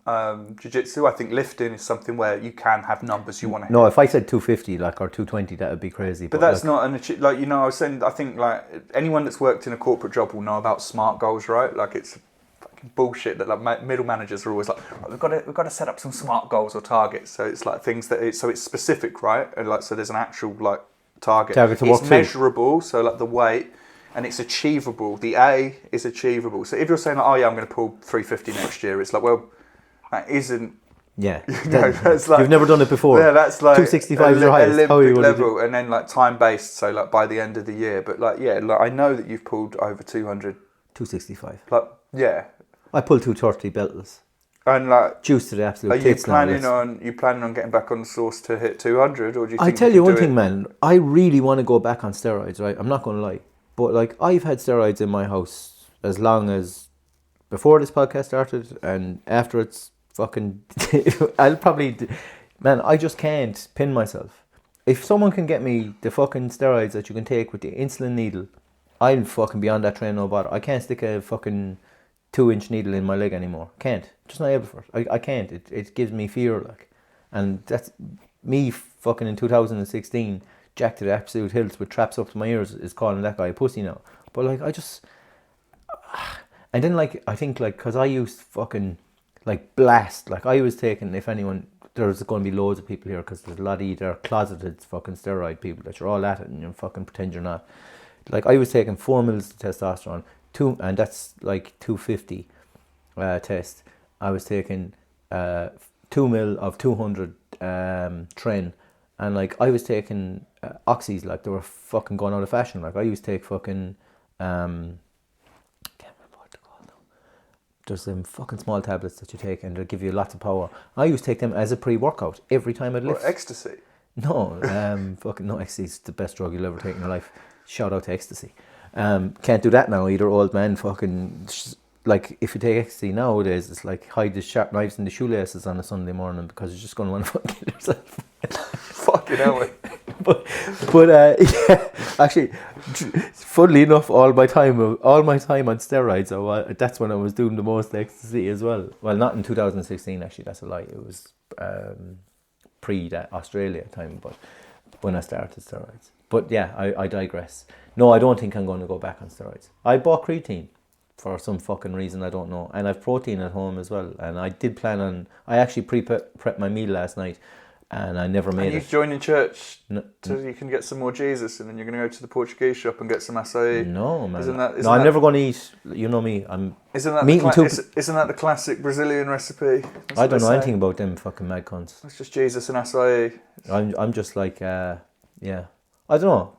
Speaker 2: jiu-jitsu. I think lifting is something where you can have numbers you want to hit.
Speaker 1: No, if I said 250 or 220, that would be crazy.
Speaker 2: But that's not I was saying, I think like anyone that's worked in a corporate job will know about SMART goals, right? Like it's fucking bullshit that like middle managers are always like, right, we've got to set up some SMART goals or targets. So it's like things that it's specific, right? And like so there's an actual like target to work. It's measurable, so like the weight. And it's achievable. The A is achievable. So if you're saying, like, oh yeah, I'm going to pull 350 next year, it's like, well, that isn't.
Speaker 1: Yeah.
Speaker 2: That's like,
Speaker 1: you've never done it before.
Speaker 2: Yeah, that's like
Speaker 1: 265 is your highest.
Speaker 2: Olympic level, and then like time based. So like by the end of the year, but like yeah, like I know that you've pulled over 200.
Speaker 1: 265.
Speaker 2: Like yeah.
Speaker 1: I pulled 230 beltless.
Speaker 2: And like
Speaker 1: juice to the absolute.
Speaker 2: Are you planning on getting back on the sauce to hit 200, or do you? Think
Speaker 1: I tell you one thing, man. I really want to go back on steroids. Right, I'm not going to lie. But like I've had steroids in my house as long as before this podcast started and after it's fucking I'll probably man, I just can't pin myself. If someone can get me the fucking steroids that you can take with the insulin needle, I'll fucking be on that train no bother. I can't stick a fucking 2-inch needle in my leg anymore. Can't. Just not able for it. I can't. It gives me fear like. And that's me fucking in 2016 jacked to the absolute hills with traps up to my ears is calling that guy a pussy now. But like I just and then like I think like because I used fucking like blast, like I was taking, if anyone, there's going to be loads of people here because there's a lot of either closeted fucking steroid people that you're all at it and you fucking pretend you're not. Like I was taking 4 mils of testosterone, and that's like 250 test. I was taking 2 mil of 200 tren. And like I was taking oxys, like they were fucking going out of fashion. Like I used to take fucking can't remember what they're called now. There's them fucking small tablets that you take and they'll give you lots of power. I used to take them as a pre-workout every time I'd lift.
Speaker 2: Or ecstasy?
Speaker 1: No, fucking no, ecstasy's the best drug you'll ever take in your life. Shout out to ecstasy. Can't do that now either, old man. Fucking like if you take ecstasy nowadays, it's like hide the sharp knives in the shoelaces on a Sunday morning because you're just going to want to fucking kill yourself.
Speaker 2: Fucking hell.
Speaker 1: but yeah, actually, funnily enough, all my time on steroids, that's when I was doing the most ecstasy as well. Well, not in 2016, actually, that's a lie. It was pre that Australia time, but when I started steroids. But yeah, I digress. No, I don't think I'm going to go back on steroids. I bought creatine for some fucking reason, I don't know. And I've protein at home as well. And I did plan on, I actually prepped my meal last night. And I never made it.
Speaker 2: Are you joining church so you can get some more Jesus, and then you're going to go to the Portuguese shop and get some acai?
Speaker 1: No, man. I'm never going to eat. You know me.
Speaker 2: Isn't that the classic Brazilian recipe?
Speaker 1: I don't know anything about them fucking mad cunts.
Speaker 2: It's just Jesus and acai.
Speaker 1: I'm just like, yeah. I don't know.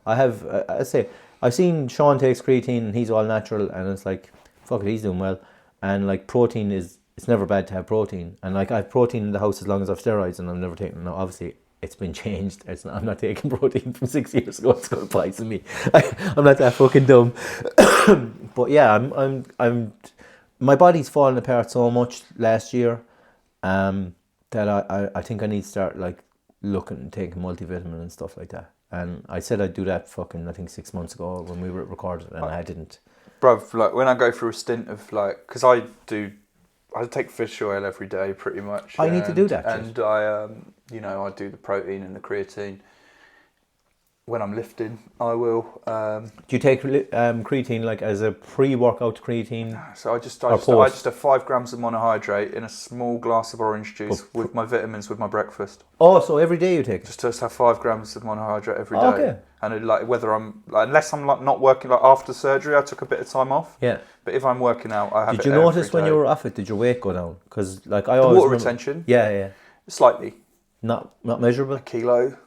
Speaker 1: I've seen Sean takes creatine and he's all natural, and it's like, fuck it, he's doing well. And like protein it's never bad to have protein, and like I have protein in the house as long as I have steroids, and I've never taken. Now, obviously, it's been changed. I'm not taking protein from 6 years ago. It's going to apply to me. I'm not that fucking dumb. But yeah, I'm. My body's fallen apart so much last year, that I think I need to start like looking and taking multivitamin and stuff like that. And I said I'd do that fucking I think 6 months ago when we were recorded, and I didn't.
Speaker 2: Bruv, like when I go through a stint of like, because I take fish oil every day pretty much.
Speaker 1: I need to do that.
Speaker 2: And I, I do the protein and the creatine. When I'm lifting, I will.
Speaker 1: Do you take creatine like as a pre-workout creatine?
Speaker 2: So I just have 5 grams of monohydrate in a small glass of orange juice with my vitamins with my breakfast.
Speaker 1: Oh, so every day you take it?
Speaker 2: Just have 5 grams of monohydrate every day.
Speaker 1: Okay.
Speaker 2: And like whether I'm unless I'm like not working, like after surgery, I took a bit of time off.
Speaker 1: Yeah.
Speaker 2: But if I'm working out, I have.
Speaker 1: Did you notice when you were off it? Did your weight go down? Because like I always
Speaker 2: water retention.
Speaker 1: Yeah.
Speaker 2: Slightly.
Speaker 1: Not measurable.
Speaker 2: A kilo.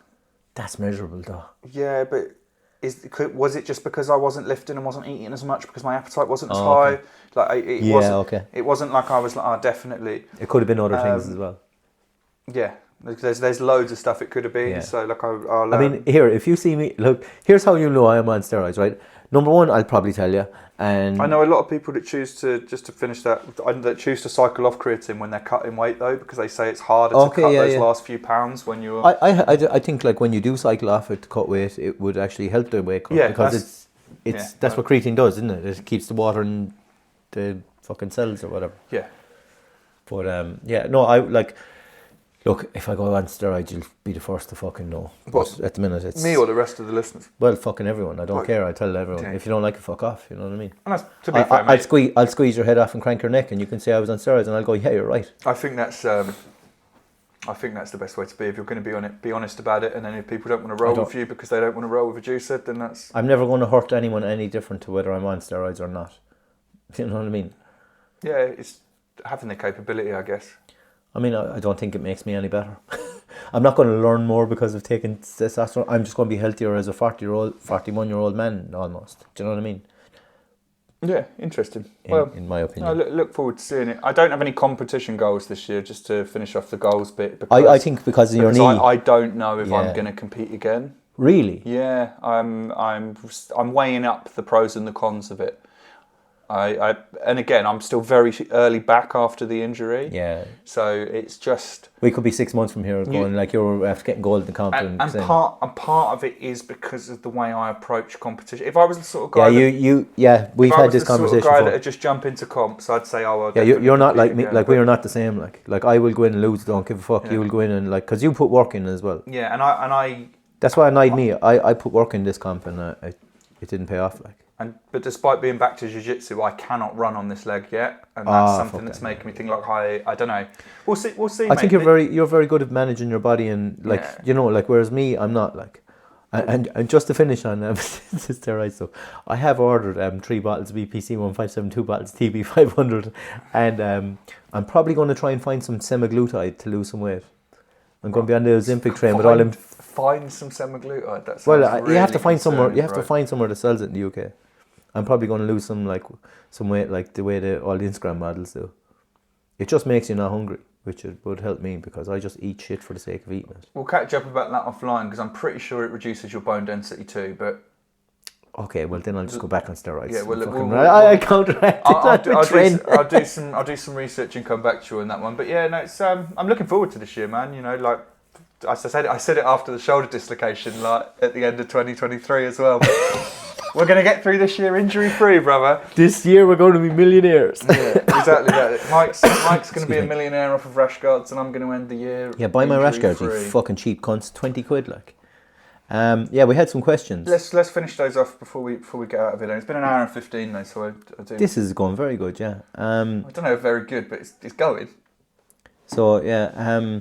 Speaker 1: That's measurable though.
Speaker 2: Yeah, but was it just because I wasn't lifting and wasn't eating as much because my appetite wasn't as high?
Speaker 1: Okay.
Speaker 2: Like it wasn't. It wasn't like I was like, oh, definitely.
Speaker 1: It could have been other things as well.
Speaker 2: Yeah, there's loads of stuff it could have been. Yeah. So like I'll
Speaker 1: I mean, here, if you see me, look, here's how you know I am on steroids, right? Number one, I'll probably tell you. And
Speaker 2: I know a lot of people that choose to, just to finish that choose to cycle off creatine when they're cutting weight though, because they say it's harder to cut those last few pounds when you're.
Speaker 1: I think like when you do cycle off it to cut weight, it would actually help the weight cut because that's what creatine does, isn't it? It keeps the water in the fucking cells or whatever.
Speaker 2: Yeah.
Speaker 1: But I like. Look, if I go on steroids, you'll be the first to fucking know. But at the minute, it's...
Speaker 2: Me or the rest of the listeners?
Speaker 1: Well, fucking everyone. I don't care. I tell everyone. If you don't like it, fuck off. You know what I mean?
Speaker 2: And that's, to be fair, mate,
Speaker 1: I'll squeeze your head off and crank your neck and you can say I was on steroids and I'll go, yeah, you're right.
Speaker 2: I think that's the best way to be. If you're going to be honest about it, and then if people don't want to roll with you because they don't want to roll with a juicer, then that's...
Speaker 1: I'm never going to hurt anyone any different to whether I'm on steroids or not. You know what I mean?
Speaker 2: Yeah, it's having the capability, I guess.
Speaker 1: I mean, I don't think it makes me any better. I'm not going to learn more because of taking testosterone. I'm just going to be healthier as a 41-year-old man, almost. Do you know what I mean?
Speaker 2: Yeah, interesting.
Speaker 1: In my opinion.
Speaker 2: I look forward to seeing it. I don't have any competition goals this year, just to finish off the goals bit.
Speaker 1: I think because of your knee.
Speaker 2: I don't know if I'm going to compete again.
Speaker 1: Really?
Speaker 2: Yeah, I'm weighing up the pros and the cons of it. And again, I'm still very early back after the injury.
Speaker 1: Yeah.
Speaker 2: So it's just...
Speaker 1: We could be 6 months from here going like you're after getting gold in the comp.
Speaker 2: And part of it is because of the way I approach competition. If I was the sort of guy...
Speaker 1: we've had this conversation
Speaker 2: before. If I was the sort of guy that would just jump into comps, I'd say,
Speaker 1: you're not like me. Like we are not the same. Like I will go in and lose, don't give a fuck. Yeah. You will go in and like... Because you put work in as well.
Speaker 2: Yeah, and I...
Speaker 1: That's why it annoyed me. I put work in this comp and it didn't pay off like.
Speaker 2: But despite being back to jiu-jitsu, I cannot run on this leg yet, and that's something that's making me think like I don't know. We'll see.
Speaker 1: I think you're very good at managing your body and like whereas me, I'm not like. And just to finish on steroids, so I have ordered 3 bottles of BPC 1572 2 bottles TB 500, and I'm probably going to try and find some semaglutide to lose some weight. I'm going to be on the Ozempic train with all them.
Speaker 2: Find some semaglutide. That sounds really
Speaker 1: you have to find somewhere. You have to find somewhere that sells it in the UK. I'm probably going to lose some weight like the way all the Instagram models do. It just makes you not hungry, which would help me because I just eat shit for the sake of eating it.
Speaker 2: We'll catch up about that offline because I'm pretty sure it reduces your bone density too. But
Speaker 1: okay, well then I'll just go back on steroids.
Speaker 2: Yeah,
Speaker 1: I counteract it.
Speaker 2: I'll do some research and come back to you on that one. But yeah, no, it's I'm looking forward to this year, man. You know, like as I said it after the shoulder dislocation, like at the end of 2023 as well. We're going to get through this year injury-free, brother.
Speaker 1: This year we're going to be millionaires.
Speaker 2: Yeah, exactly that. Mike's going to be a millionaire off of rash guards, and I'm going to end the year.
Speaker 1: Yeah, buy my rash guards, you fucking cheap cunts. 20 quid, like. We had some questions.
Speaker 2: Let's finish those off before we get out of it. It's been an hour and 15 now, so I do.
Speaker 1: This is going very good, yeah.
Speaker 2: I don't know if very good, but it's going.
Speaker 1: So yeah.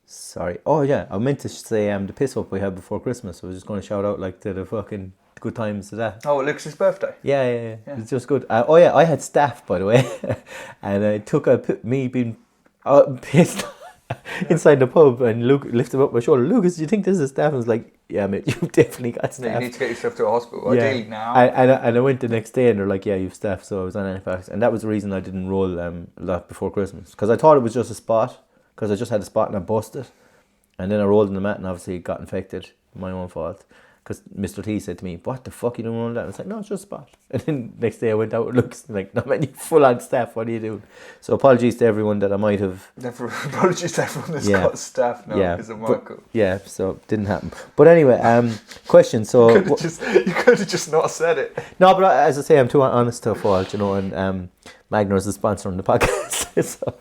Speaker 1: Sorry. Oh yeah, I meant to say the piss up we had before Christmas. I was just going to shout out like to the fucking good times to that.
Speaker 2: Oh, Lucas's birthday.
Speaker 1: Yeah. It's just good. I had staff by the way, and I took me being pissed inside the pub, and Luke lifted up my shoulder. Lucas, do you think this is staff? I was like, yeah, mate, you've definitely got staff.
Speaker 2: You need to get yourself to a hospital. Ideally now.
Speaker 1: And I went the next day, and they're like, yeah, you've staff. So I was on antibiotics, and that was the reason I didn't roll a lot before Christmas because I thought it was just a spot. Because I just had a spot and I busted. And then I rolled in the mat and obviously got infected. My own fault. Because Mr. T said to me, what the fuck, you don't roll that? I was like, no, it's just a spot. And then next day I went out with Looks like, no man, you full on staff, what are you doing? So apologies to everyone that I might have...
Speaker 2: Apologies to everyone that's got staff now because of Michael.
Speaker 1: Yeah, so it didn't happen. But anyway, question, so...
Speaker 2: You could have just not said it.
Speaker 1: No, but as I say, I'm too honest to a fault, you know, and Magner is the sponsor on the podcast, so...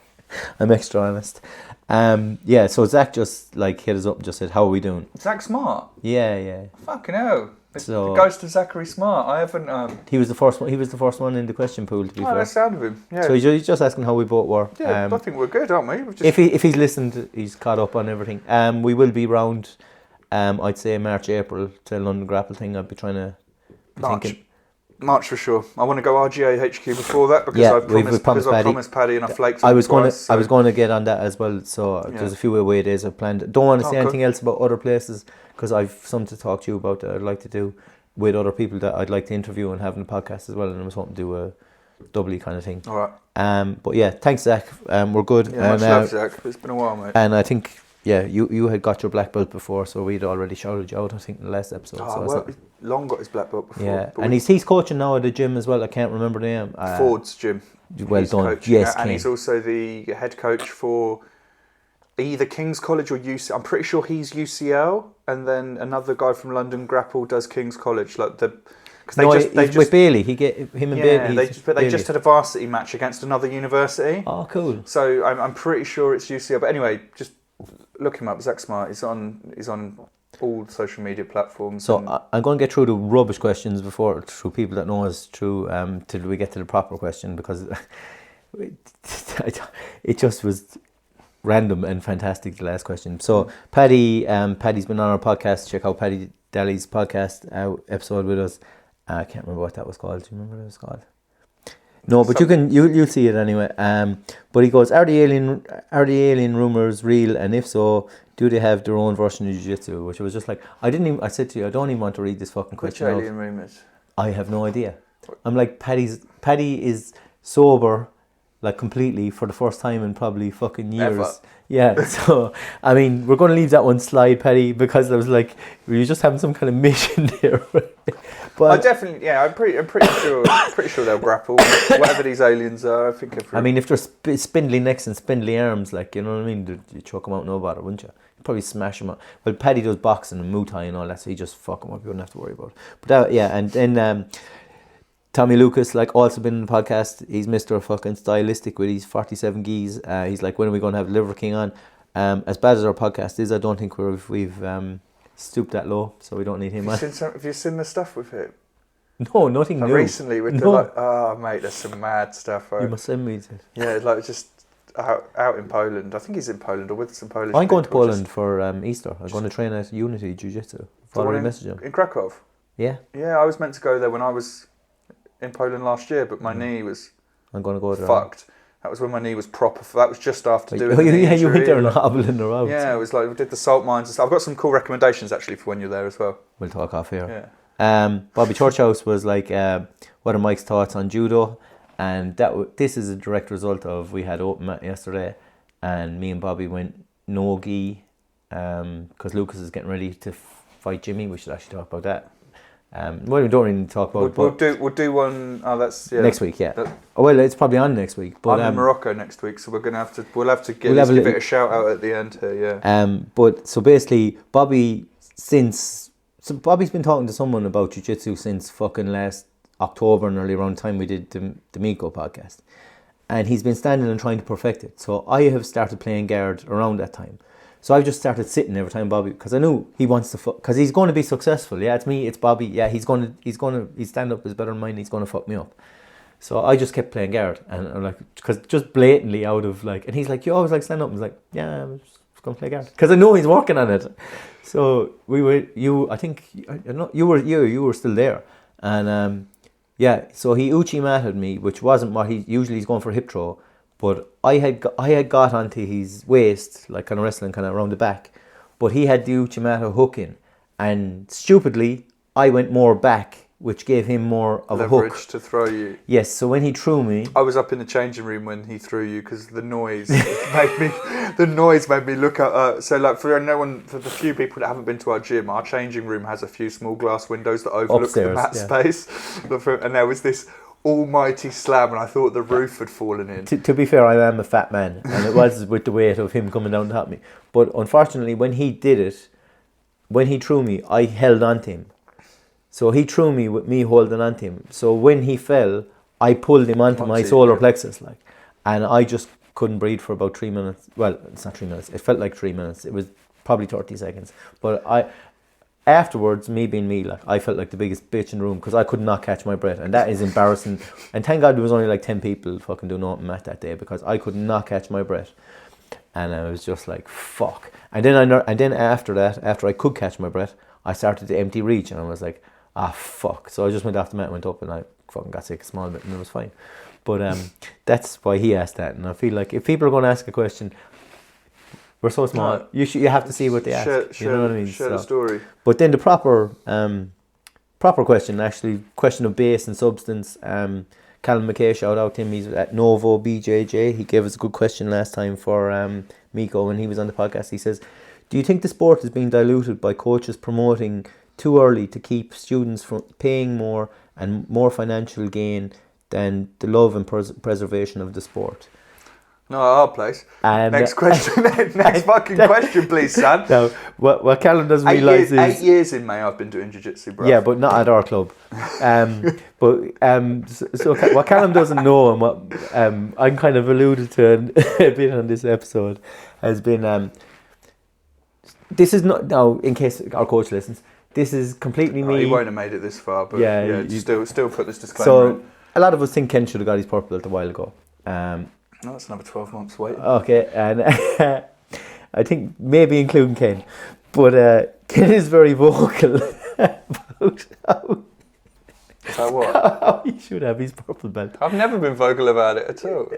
Speaker 1: I'm extra honest. So Zach just like hit us up and just said, how are we doing?
Speaker 2: Zach Smart?
Speaker 1: Yeah.
Speaker 2: Fucking hell. So, it goes to Zachary Smart. I haven't...
Speaker 1: He was the first one in the question pool, to be fair.
Speaker 2: That's sound of him. Yeah.
Speaker 1: So he's just asking how we both were.
Speaker 2: Yeah, I think we're good, aren't we?
Speaker 1: If he's listened, he's caught up on everything. We will be round, I'd say March, April to London Grapple thing. I'd be trying to...
Speaker 2: March. March for sure. I want to go RGA HQ before that because
Speaker 1: Yeah,
Speaker 2: I've promised Paddy and I flaked on
Speaker 1: I was going
Speaker 2: twice,
Speaker 1: to get on that as well. So there's a few away days I've planned. Don't want to say anything else about other places because I've something to talk to you about that I'd like to do with other people that I'd like to interview and have in the podcast as well. And I was hoping to do a doubly kind of thing.
Speaker 2: All right.
Speaker 1: But yeah, thanks, Zach. We're good.
Speaker 2: Yeah, much love, Zach. It's been a while, mate.
Speaker 1: And I think, yeah, you had got your black belt before, so we'd already shouted you out, I think, in the last episode.
Speaker 2: Long got his black belt before.
Speaker 1: Yeah, and he's coaching now at the gym as well. I can't remember the name.
Speaker 2: Ford's gym.
Speaker 1: Well
Speaker 2: he's
Speaker 1: done.
Speaker 2: Coaching,
Speaker 1: yes,
Speaker 2: and he's also the head coach for either King's College or UCL. I'm pretty sure he's UCL, and then another guy from London Grapple does King's College. Like
Speaker 1: with Bailey. Him and Bailey.
Speaker 2: They just had a varsity match against another university.
Speaker 1: Oh, cool.
Speaker 2: So I'm pretty sure it's UCL. But anyway, just look him up. Zach Smart. He's on all social media platforms.
Speaker 1: So I'm going to get through the rubbish questions through people that know us till we get to the proper question, because it just was random and fantastic, the last question. So Paddy's been on our podcast. Check out Paddy Daly's podcast episode with us. I can't remember what that was called. Do you remember what it was called? No, but you'll see it anyway. But he goes, are the alien rumors real? And if so, do they have their own version of jiu-jitsu? Which was just like, I said to you, I don't even want to read this fucking question.
Speaker 2: Which alien rumors?
Speaker 1: I have no idea. I'm like, Paddy is sober, like completely, for the first time in probably fucking years.
Speaker 2: Ever.
Speaker 1: Yeah, so I mean, we're going to leave that one slide, Paddy, because I was like, were you just having some kind of mission there? But
Speaker 2: I definitely, I'm pretty sure they'll grapple. Whatever these aliens are, I think.
Speaker 1: I mean, if they're spindly necks and spindly arms, like, you know what I mean, you chuck them out, no bother, wouldn't you? You'd probably smash them out. Well, Paddy does boxing and Muay Thai and all that, so he just fuck them up. You wouldn't have to worry about it. But and then Tommy Lucas, like, also been in the podcast. He's Mr. fucking stylistic with his 47 geese. He's like, when are we going to have Liver King on? As bad as our podcast is, I don't think we've stooped that low, so we don't need him on.
Speaker 2: Have you seen the stuff with him?
Speaker 1: No, nothing new.
Speaker 2: Recently, with mate, there's some mad stuff.
Speaker 1: You must send me it.
Speaker 2: Yeah, like just out in Poland. I think he's in Poland or with some Polish.
Speaker 1: I'm going to Poland for Easter. I'm going to train at Unity Jiu-Jitsu. Follow message him.
Speaker 2: In Krakow?
Speaker 1: Yeah.
Speaker 2: Yeah, I was meant to go there when I was in Poland last year, but my knee was
Speaker 1: I'm going to go there.
Speaker 2: Fucked. That was when my knee was proper. That was just after doing.
Speaker 1: You went there and hobbling around.
Speaker 2: Yeah, it was like we did the salt mines and stuff. I've got some cool recommendations actually for when you're there as well.
Speaker 1: We'll talk off here.
Speaker 2: Yeah.
Speaker 1: Bobby Churchhouse was like, what are Mike's thoughts on judo? And this is a direct result of, we had open mat yesterday, and me and Bobby went no gi, because Lucas is getting ready to fight Jimmy. We should actually talk about that. Well, we don't really need to talk about it.
Speaker 2: We'll do one. Oh, that's
Speaker 1: next week. Yeah. Well, it's probably on next week. But
Speaker 2: I'm in Morocco next week, so we'll have to give it a shout out at the end here. Yeah.
Speaker 1: But so basically, Bobby's been talking to someone about jiu-jitsu since fucking last October, and early around the time we did the Miko podcast, and he's been standing and trying to perfect it. So I have started playing guard around that time. So I've just started sitting every time Bobby, because I knew he wants to because he's going to be successful. Yeah, it's me, it's Bobby. Yeah, his stand up is better than mine. He's going to fuck me up. So I just kept playing guard, and I'm like, because just blatantly out of like, and he's like, you always like stand up. I was like, yeah, I'm just going to play guard, because I know he's working on it. So you were still there, and so he uchi matted me, which wasn't what he's going for a hip throw. But I had got onto his waist, like kind of wrestling, kind of around the back. But he had the Uchimata hook in. And stupidly, I went more back, which gave him more of
Speaker 2: leverage
Speaker 1: a hook.
Speaker 2: To throw you.
Speaker 1: Yes, so when he threw me...
Speaker 2: I was up in the changing room when he threw you, because the noise made me look at... so like for the few people that haven't been to our gym, our changing room has a few small glass windows that overlook upstairs, the mat space. And there was this almighty slam, and I thought the roof had fallen in.
Speaker 1: To be fair, I am a fat man, and it was with the weight of him coming down to help me. But unfortunately, when he did it, when he threw me, I held on to him. So he threw me with me holding on to him. So when he fell, I pulled him onto my solar plexus, and I just couldn't breathe for about 3 minutes. Well, it's not 3 minutes. It felt like 3 minutes. It was probably 30 seconds. But afterwards, me being me, I felt like the biggest bitch in the room, because I could not catch my breath, and that is embarrassing. And thank God there was only like 10 people fucking doing open mat that day, because I could not catch my breath, and I was just like, fuck. And then after that, after I could catch my breath, I started to empty reach, and I was like, fuck. So I just went after Matt, went up, and I fucking got sick a small bit, and it was fine. But that's why he asked that, and I feel like if people are going to ask a question, we're so small. No, you have to see what they ask. You know what I mean?
Speaker 2: Share the story.
Speaker 1: But then the proper question, actually, question of base and substance. Callum McKay, shout out to him. He's at Novo BJJ. He gave us a good question last time for Miko when he was on the podcast. He says, "Do you think the sport is being diluted by coaches promoting too early to keep students from paying more and more financial gain than the love and preservation of the sport?"
Speaker 2: No, our place. And next question. Next fucking question, please, son.
Speaker 1: No, what Callum doesn't realise is
Speaker 2: 8 years in May I've been doing jiu-jitsu, bro.
Speaker 1: Yeah, but not at our club. So what Callum doesn't know, and what I'm kind of alluded to a bit on this episode, has been this is not, now in case our coach listens, this is completely me.
Speaker 2: He won't have made it this far, but still put this disclaimer
Speaker 1: so
Speaker 2: in.
Speaker 1: A lot of us think Ken should have got his purple belt a while ago.
Speaker 2: No, it's another 12 months waiting.
Speaker 1: Okay, and I think maybe including Ken, but Ken is very vocal about how he should have his purple belt.
Speaker 2: I've never been vocal about it at all.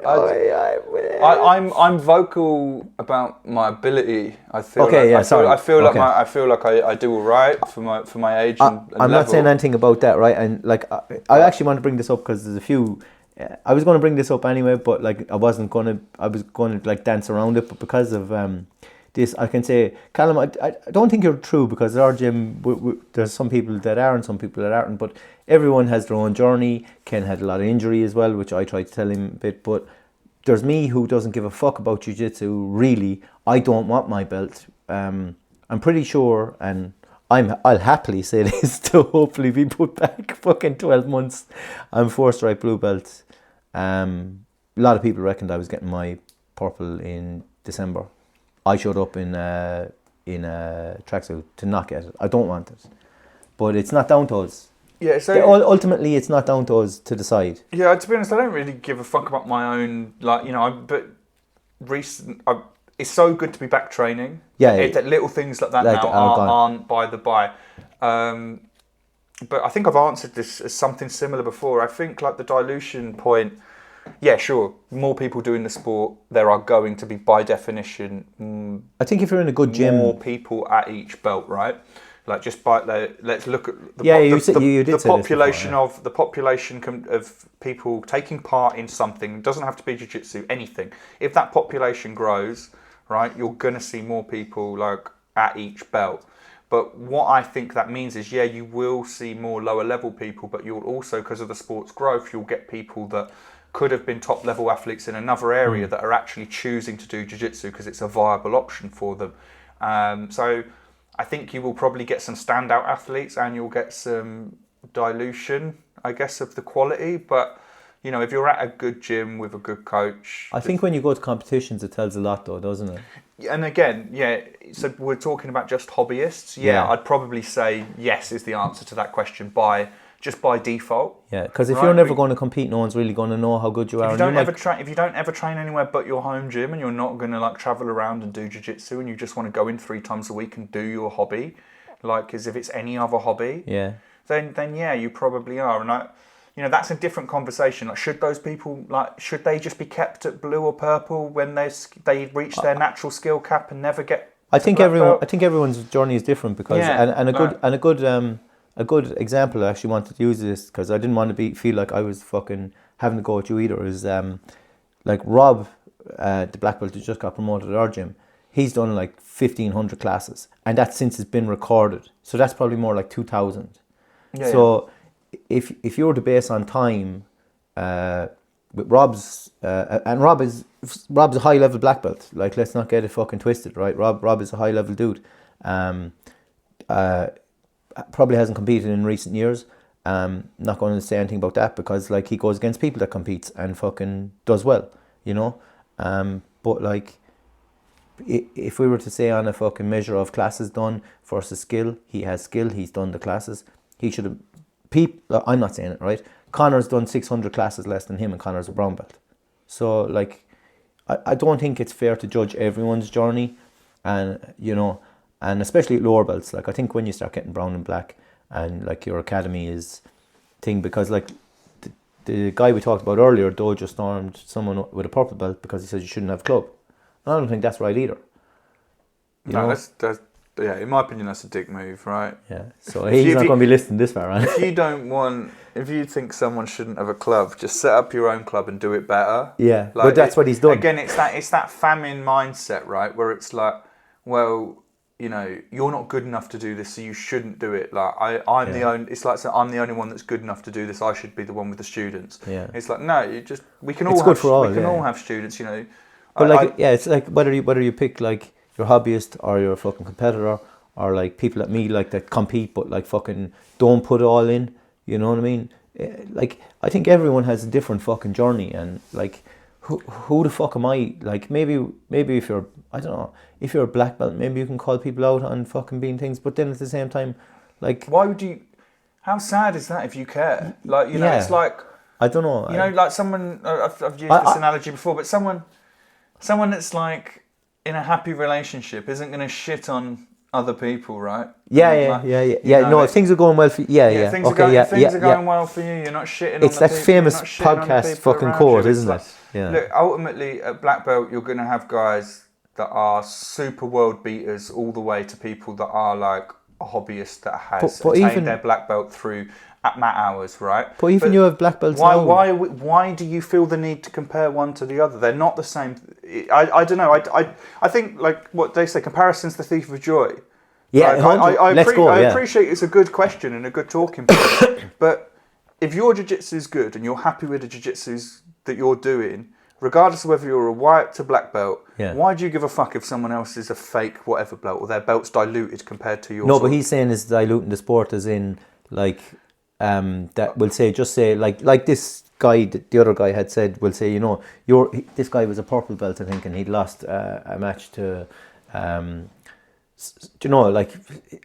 Speaker 2: I'm vocal about my ability. I feel like I do all right for my age and
Speaker 1: I'm not saying anything about that, right? And like I actually want to bring this up because there's a few. I was going to bring this up anyway, but like I was going to like dance around it, but because of this, I can say, Callum, I don't think you're true, because at our gym, there's some people that are and some people that aren't, but everyone has their own journey. Ken had a lot of injury as well, which I tried to tell him a bit, but there's me who doesn't give a fuck about jiu-jitsu, really. I don't want my belt. I'm pretty sure, and I'll happily say this to hopefully be put back fucking 12 months. I'm 4-stripe blue belt. A lot of people reckoned I was getting my purple in December. I showed up in a tracksuit to not get it. I don't want it, but it's not down to us.
Speaker 2: Yeah, so
Speaker 1: ultimately, it's not down to us to decide.
Speaker 2: Yeah, to be honest, I don't really give a fuck about my own, it's so good to be back training.
Speaker 1: Yeah,
Speaker 2: that little things like that now aren't by the by. But I think I've answered this as something similar before. I think like the dilution point, yeah, sure, more people doing the sport, there are going to be, by definition,
Speaker 1: I think if you're in a good gym,
Speaker 2: more people at each belt, right? Like just let's look at
Speaker 1: the
Speaker 2: population of the population of people taking part in something. It doesn't have to be jiu-jitsu, anything. If that population grows, right, you're gonna see more people like at each belt. But what I think that means is, yeah, you will see more lower level people, but you'll also, because of the sport's growth, you'll get people that could have been top level athletes in another area that are actually choosing to do jiu-jitsu because it's a viable option for them. So I think you will probably get some standout athletes and you'll get some dilution, I guess, of the quality. But, you know, if you're at a good gym with a good coach...
Speaker 1: I think when you go to competitions, it tells a lot though, doesn't it?
Speaker 2: And again, yeah, so we're talking about just hobbyists. Yeah, I'd probably say yes is the answer to that question by default.
Speaker 1: Yeah, because if you're never going to compete, no one's really going to know how good you are.
Speaker 2: If you don't ever train anywhere but your home gym, and you're not going to like travel around and do jiu-jitsu, and you just want to go in 3 times a week and do your hobby, like as if it's any other hobby.
Speaker 1: Yeah.
Speaker 2: Then yeah, you probably are, and that's a different conversation. Like, should those people should they just be kept at blue or purple when they reach their natural skill cap and never get?
Speaker 1: I think everyone's journey is different because a good example. I actually wanted to use this because I didn't want to feel like I was fucking having to go at you either. Is like Rob, the black belt who just got promoted at our gym. He's done like 1,500 classes, and that's since it's been recorded. So that's probably more like 2,000. Yeah, so. Yeah. If you were to base on time, with Rob's and Rob's a high level black belt. Like, let's not get it fucking twisted, right? Rob is a high level dude. Probably hasn't competed in recent years. Not going to say anything about that because like he goes against people that competes and fucking does well, you know. But like, if we were to say on a fucking measure of classes done versus skill, he has skill. He's done the classes. He should have. I'm not saying it, right? Connor's done 600 classes less than him, and Connor's a brown belt. So like, I don't think it's fair to judge everyone's journey, and especially at lower belts. Like, I think when you start getting brown and black, and like your academy is thing, because like the guy we talked about earlier, Dojo stormed someone with a purple belt because he said you shouldn't have club. I don't think that's right either. You know?
Speaker 2: That's yeah, in my opinion, that's a dick move, right?
Speaker 1: Yeah. So he's not going to be listening this far, right?
Speaker 2: If you think someone shouldn't have a club, just set up your own club and do it better.
Speaker 1: Yeah, but that's what he's done.
Speaker 2: Again, it's that famine mindset, right? Where it's like, well, you know, you're not good enough to do this, so you shouldn't do it. Like I'm the only. It's like, so I'm the only one that's good enough to do this. I should be the one with the students.
Speaker 1: Yeah.
Speaker 2: It's like, no, we can all
Speaker 1: it's
Speaker 2: have,
Speaker 1: good for all.
Speaker 2: we can all have students, you know.
Speaker 1: But it's like whether you pick like your hobbyist or your fucking competitor, or like people like me, like that compete but like fucking don't put it all in. You know what I mean? Like I think everyone has a different fucking journey, and like who the fuck am I? Like maybe if you're, I don't know, if you're a black belt, maybe you can call people out on fucking being things. But then at the same time, like why would you?
Speaker 2: How sad is that if you care? Like you know, it's like
Speaker 1: I don't know.
Speaker 2: You know, like someone I've used this analogy before, but someone that's like in a happy relationship isn't going to shit on other people, right?
Speaker 1: Yeah. No, if things are going well for you,
Speaker 2: Things are going well for you. You're not shitting.
Speaker 1: It's
Speaker 2: on the
Speaker 1: that famous podcast fucking quote, isn't it?
Speaker 2: Yeah. Look, ultimately at black belt, you're going to have guys that are super world beaters, all the way to people that are like a hobbyist that has attained their black belt through at mat hours, right?
Speaker 1: But even you have black belts now.
Speaker 2: Why do you feel the need to compare one to the other? They're not the same. I don't know. I think like what they say, comparison's the thief of joy.
Speaker 1: Yeah,
Speaker 2: like, I appreciate it's a good question and a good talking point. But if your jiu-jitsu is good and you're happy with the jiu-jitsu that you're doing, regardless of whether you're a white to black belt, why do you give a fuck if someone else is a fake whatever belt or their belt's diluted compared to yours?
Speaker 1: No, but he's saying is diluting the sport as in like that will say like this guy, the other guy had said, will say, you know, this guy was a purple belt, I think, and he'd lost a match to you know, like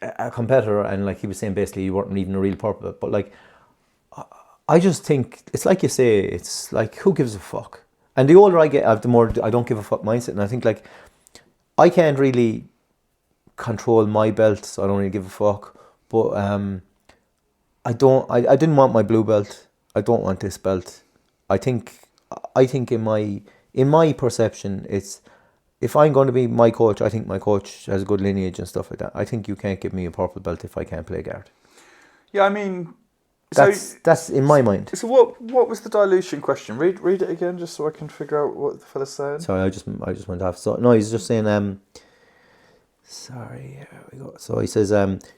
Speaker 1: a competitor, and like he was saying basically you weren't even a real purple belt. But like I just think it's like you say, it's like who gives a fuck? And the older I get, the more I don't give a fuck mindset. And I think like I can't really control my belt, so I don't really give a fuck. But I didn't want my blue belt. I don't want this belt. I think in my perception, it's, if I'm going to be my coach, I think my coach has a good lineage and stuff like that. I think you can't give me a purple belt if I can't play guard.
Speaker 2: Yeah, I mean,
Speaker 1: that's in my mind.
Speaker 2: So what was the dilution question? Read it again, just so I can figure out what the fella's saying.
Speaker 1: Sorry, I just went off. So no, he's just saying. Sorry, here we go. So he says,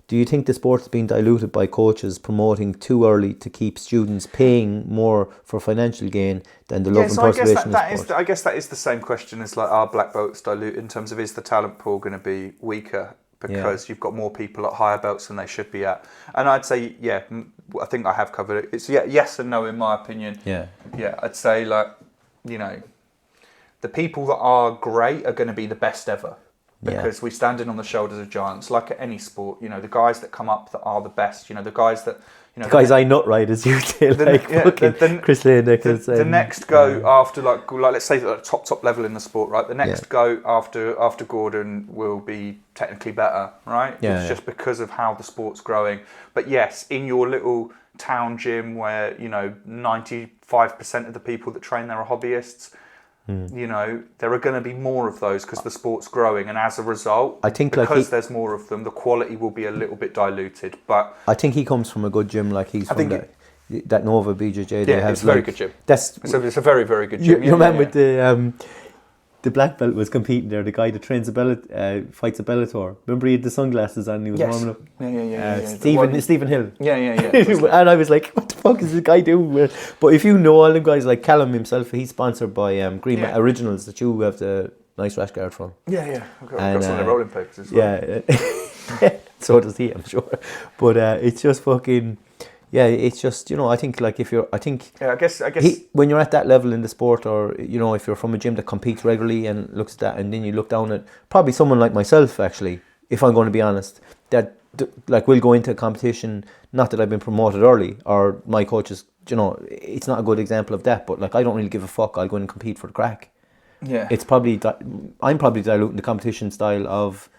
Speaker 1: do you think the sport is being diluted by coaches promoting too early to keep students paying more for financial gain than the love and perseveration of sport?
Speaker 2: I guess that is the same question as like, are black belts diluted in terms of, is the talent pool going to be weaker because you've got more people at higher belts than they should be at? And I'd say, I think I have covered it. It's yes and no in my opinion.
Speaker 1: Yeah,
Speaker 2: I'd say like, you know, the people that are great are going to be the best ever. Because we stand in on the shoulders of giants, like at any sport. You know, the guys that come up that are the best. You know, the guys that, you know,
Speaker 1: the guys I nut ride as you did, Chris Lane.
Speaker 2: The next go after like let's say at top level in the sport, right? The next go after Gordon will be technically better, right? It's just because of how the sport's growing. But yes, in your little town gym where, you know, 95% of the people that train there are hobbyists. You know, there are going to be more of those because the sport's growing, and as a result, I think because there's more of them, the quality will be a little bit diluted. But
Speaker 1: I think he comes from a good gym, like he's from that Nova BJJ.
Speaker 2: Yeah, it's a very good gym. It's a very, very good gym.
Speaker 1: You remember the black belt was competing there. The guy that trains fights a Bellator. Remember, he had the sunglasses on and he was warming up.
Speaker 2: Yeah.
Speaker 1: Stephen Hill.
Speaker 2: Yeah.
Speaker 1: And I was like, what the fuck is this guy doing? But if you know all them guys, like Callum himself, he's sponsored by Green Originals that you have the nice rash guard from.
Speaker 2: Yeah. I've got some of the rolling papers as well.
Speaker 1: Yeah. So does he, I'm sure. But it's just fucking... Yeah, it's just, you know, I think like if you're, I guess when you're at that level in the sport, or, you know, if you're from a gym that competes regularly and looks at that, and then you look down at probably someone like myself, actually, if I'm going to be honest, that like will go into a competition, not that I've been promoted early, or my coaches, you know, it's not a good example of that, but like I don't really give a fuck, I'll go in and compete for the crack.
Speaker 2: Yeah.
Speaker 1: It's probably, I'm probably diluting the competition style of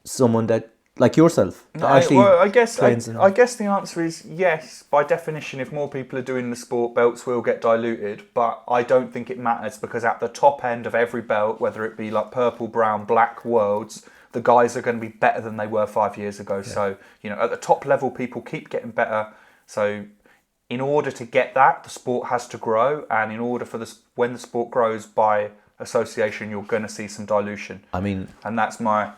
Speaker 1: someone that, like yourself.
Speaker 2: No,
Speaker 1: Actually,
Speaker 2: well, I guess
Speaker 1: trains
Speaker 2: I guess the answer is yes. By definition, if more people are doing the sport, belts will get diluted. But I don't think it matters because at the top end of every belt, whether it be like purple, brown, black worlds, the guys are going to be better than they were 5 years ago. Yeah. So, at the top level, people keep getting better. So in order to get that, the sport has to grow. And in order for when the sport grows by association, you're going to see some dilution.
Speaker 1: I mean,
Speaker 2: and that's my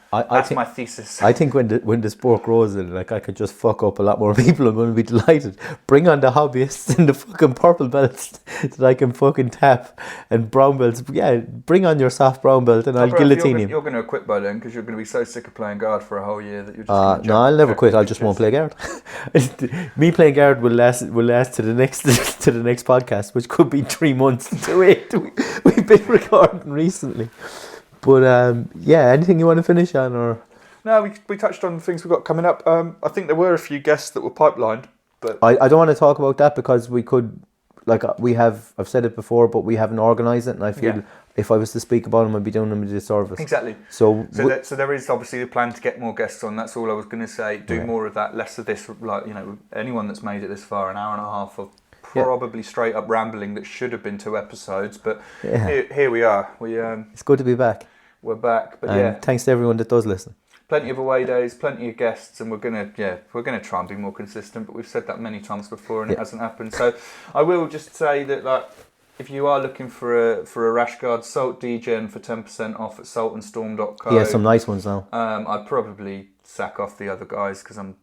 Speaker 2: thesis.
Speaker 1: I think when the sport grows, and like I could just fuck up a lot more people, I'm going to be delighted. Bring on the hobbyists and the fucking purple belts that I can fucking tap, and brown belts. Yeah, bring on your soft brown belt, and I'll guillotine him.
Speaker 2: You're going to quit by then because you're going to be so sick of playing guard for a whole year that you're just.
Speaker 1: No, I'll never quit. I just won't play guard. Me playing guard will last to the next podcast, which could be 3 months to wait. We've been recording recently, but anything you want to finish on, or
Speaker 2: no? We touched on the things we've got coming up. I think there were a few guests that were pipelined, but
Speaker 1: I don't want to talk about that because we could, like, I've said it before, but we haven't organised it, and I feel if I was to speak about them, I'd be doing them a disservice.
Speaker 2: Exactly.
Speaker 1: So
Speaker 2: there is obviously a plan to get more guests on. That's all I was going to say. Do more of that, less of this. Like, anyone that's made it this far, an hour and a half of probably straight up rambling that should have been 2 episodes, but here we are.
Speaker 1: It's good to be back.
Speaker 2: We're back, but
Speaker 1: thanks to everyone that does listen.
Speaker 2: Plenty of away days, plenty of guests, and we're gonna try and be more consistent. But we've said that many times before, and it hasn't happened. So I will just say that, like, if you are looking for a rash guard, Salt Degen for 10% off at saltandstorm.co.
Speaker 1: Yeah, some nice ones now.
Speaker 2: I'd probably sack off the other guys because I'm.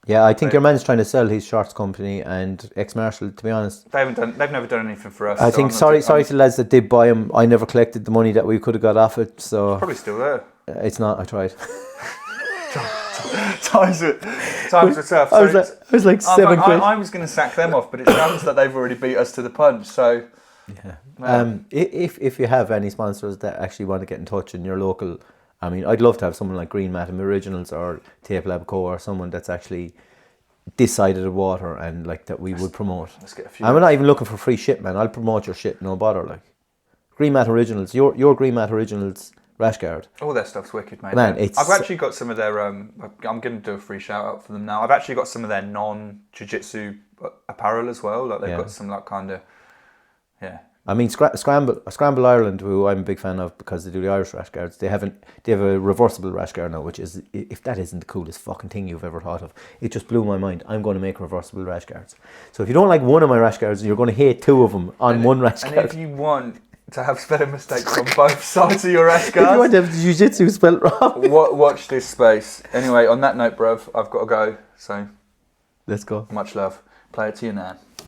Speaker 1: Yeah, I think your man's trying to sell his shorts company and ex-Marshall, to be honest.
Speaker 2: They've never done anything for us.
Speaker 1: I think, sorry to the lads that did buy him. I never collected the money that we could have got off it, so...
Speaker 2: It's probably still there.
Speaker 1: It's not, I tried.
Speaker 2: Times are tough.
Speaker 1: I was like 7 quid.
Speaker 2: I was going to sack them off, but it sounds like they've already beat us to the punch, so...
Speaker 1: Yeah. If you have any sponsors that actually want to get in touch in your local... I mean, I'd love to have someone like Green Matham Originals or Tape Lab Co. or someone that's actually this side of the water and like that we would promote.
Speaker 2: Let's get a few.
Speaker 1: I'm not even looking for free shit, man. I'll promote your shit, no bother. Like Green Mat Originals, your Green Mat Originals rash guard.
Speaker 2: All their stuff's wicked, mate.
Speaker 1: Man,
Speaker 2: I've actually got some of their. I'm going to do a free shout out for them now. I've actually got some of their non-jiu-jitsu apparel as well. Like they've got some like kind of,
Speaker 1: I mean, Scramble Ireland, who I'm a big fan of because they do the Irish rash guards. They have a reversible rash guard now, which is, if that isn't the coolest fucking thing you've ever thought of, it just blew my mind. I'm going to make reversible rash guards. So if you don't like one of my rash guards, you're going to hate 2 of them on one rash guard.
Speaker 2: And if you want to have spelling mistakes on both sides of your rash guards,
Speaker 1: if you want to have jiu-jitsu spelled wrong,
Speaker 2: watch this space. Anyway, on that note, bruv, I've got to go. So
Speaker 1: let's go.
Speaker 2: Much love. Play it to you now.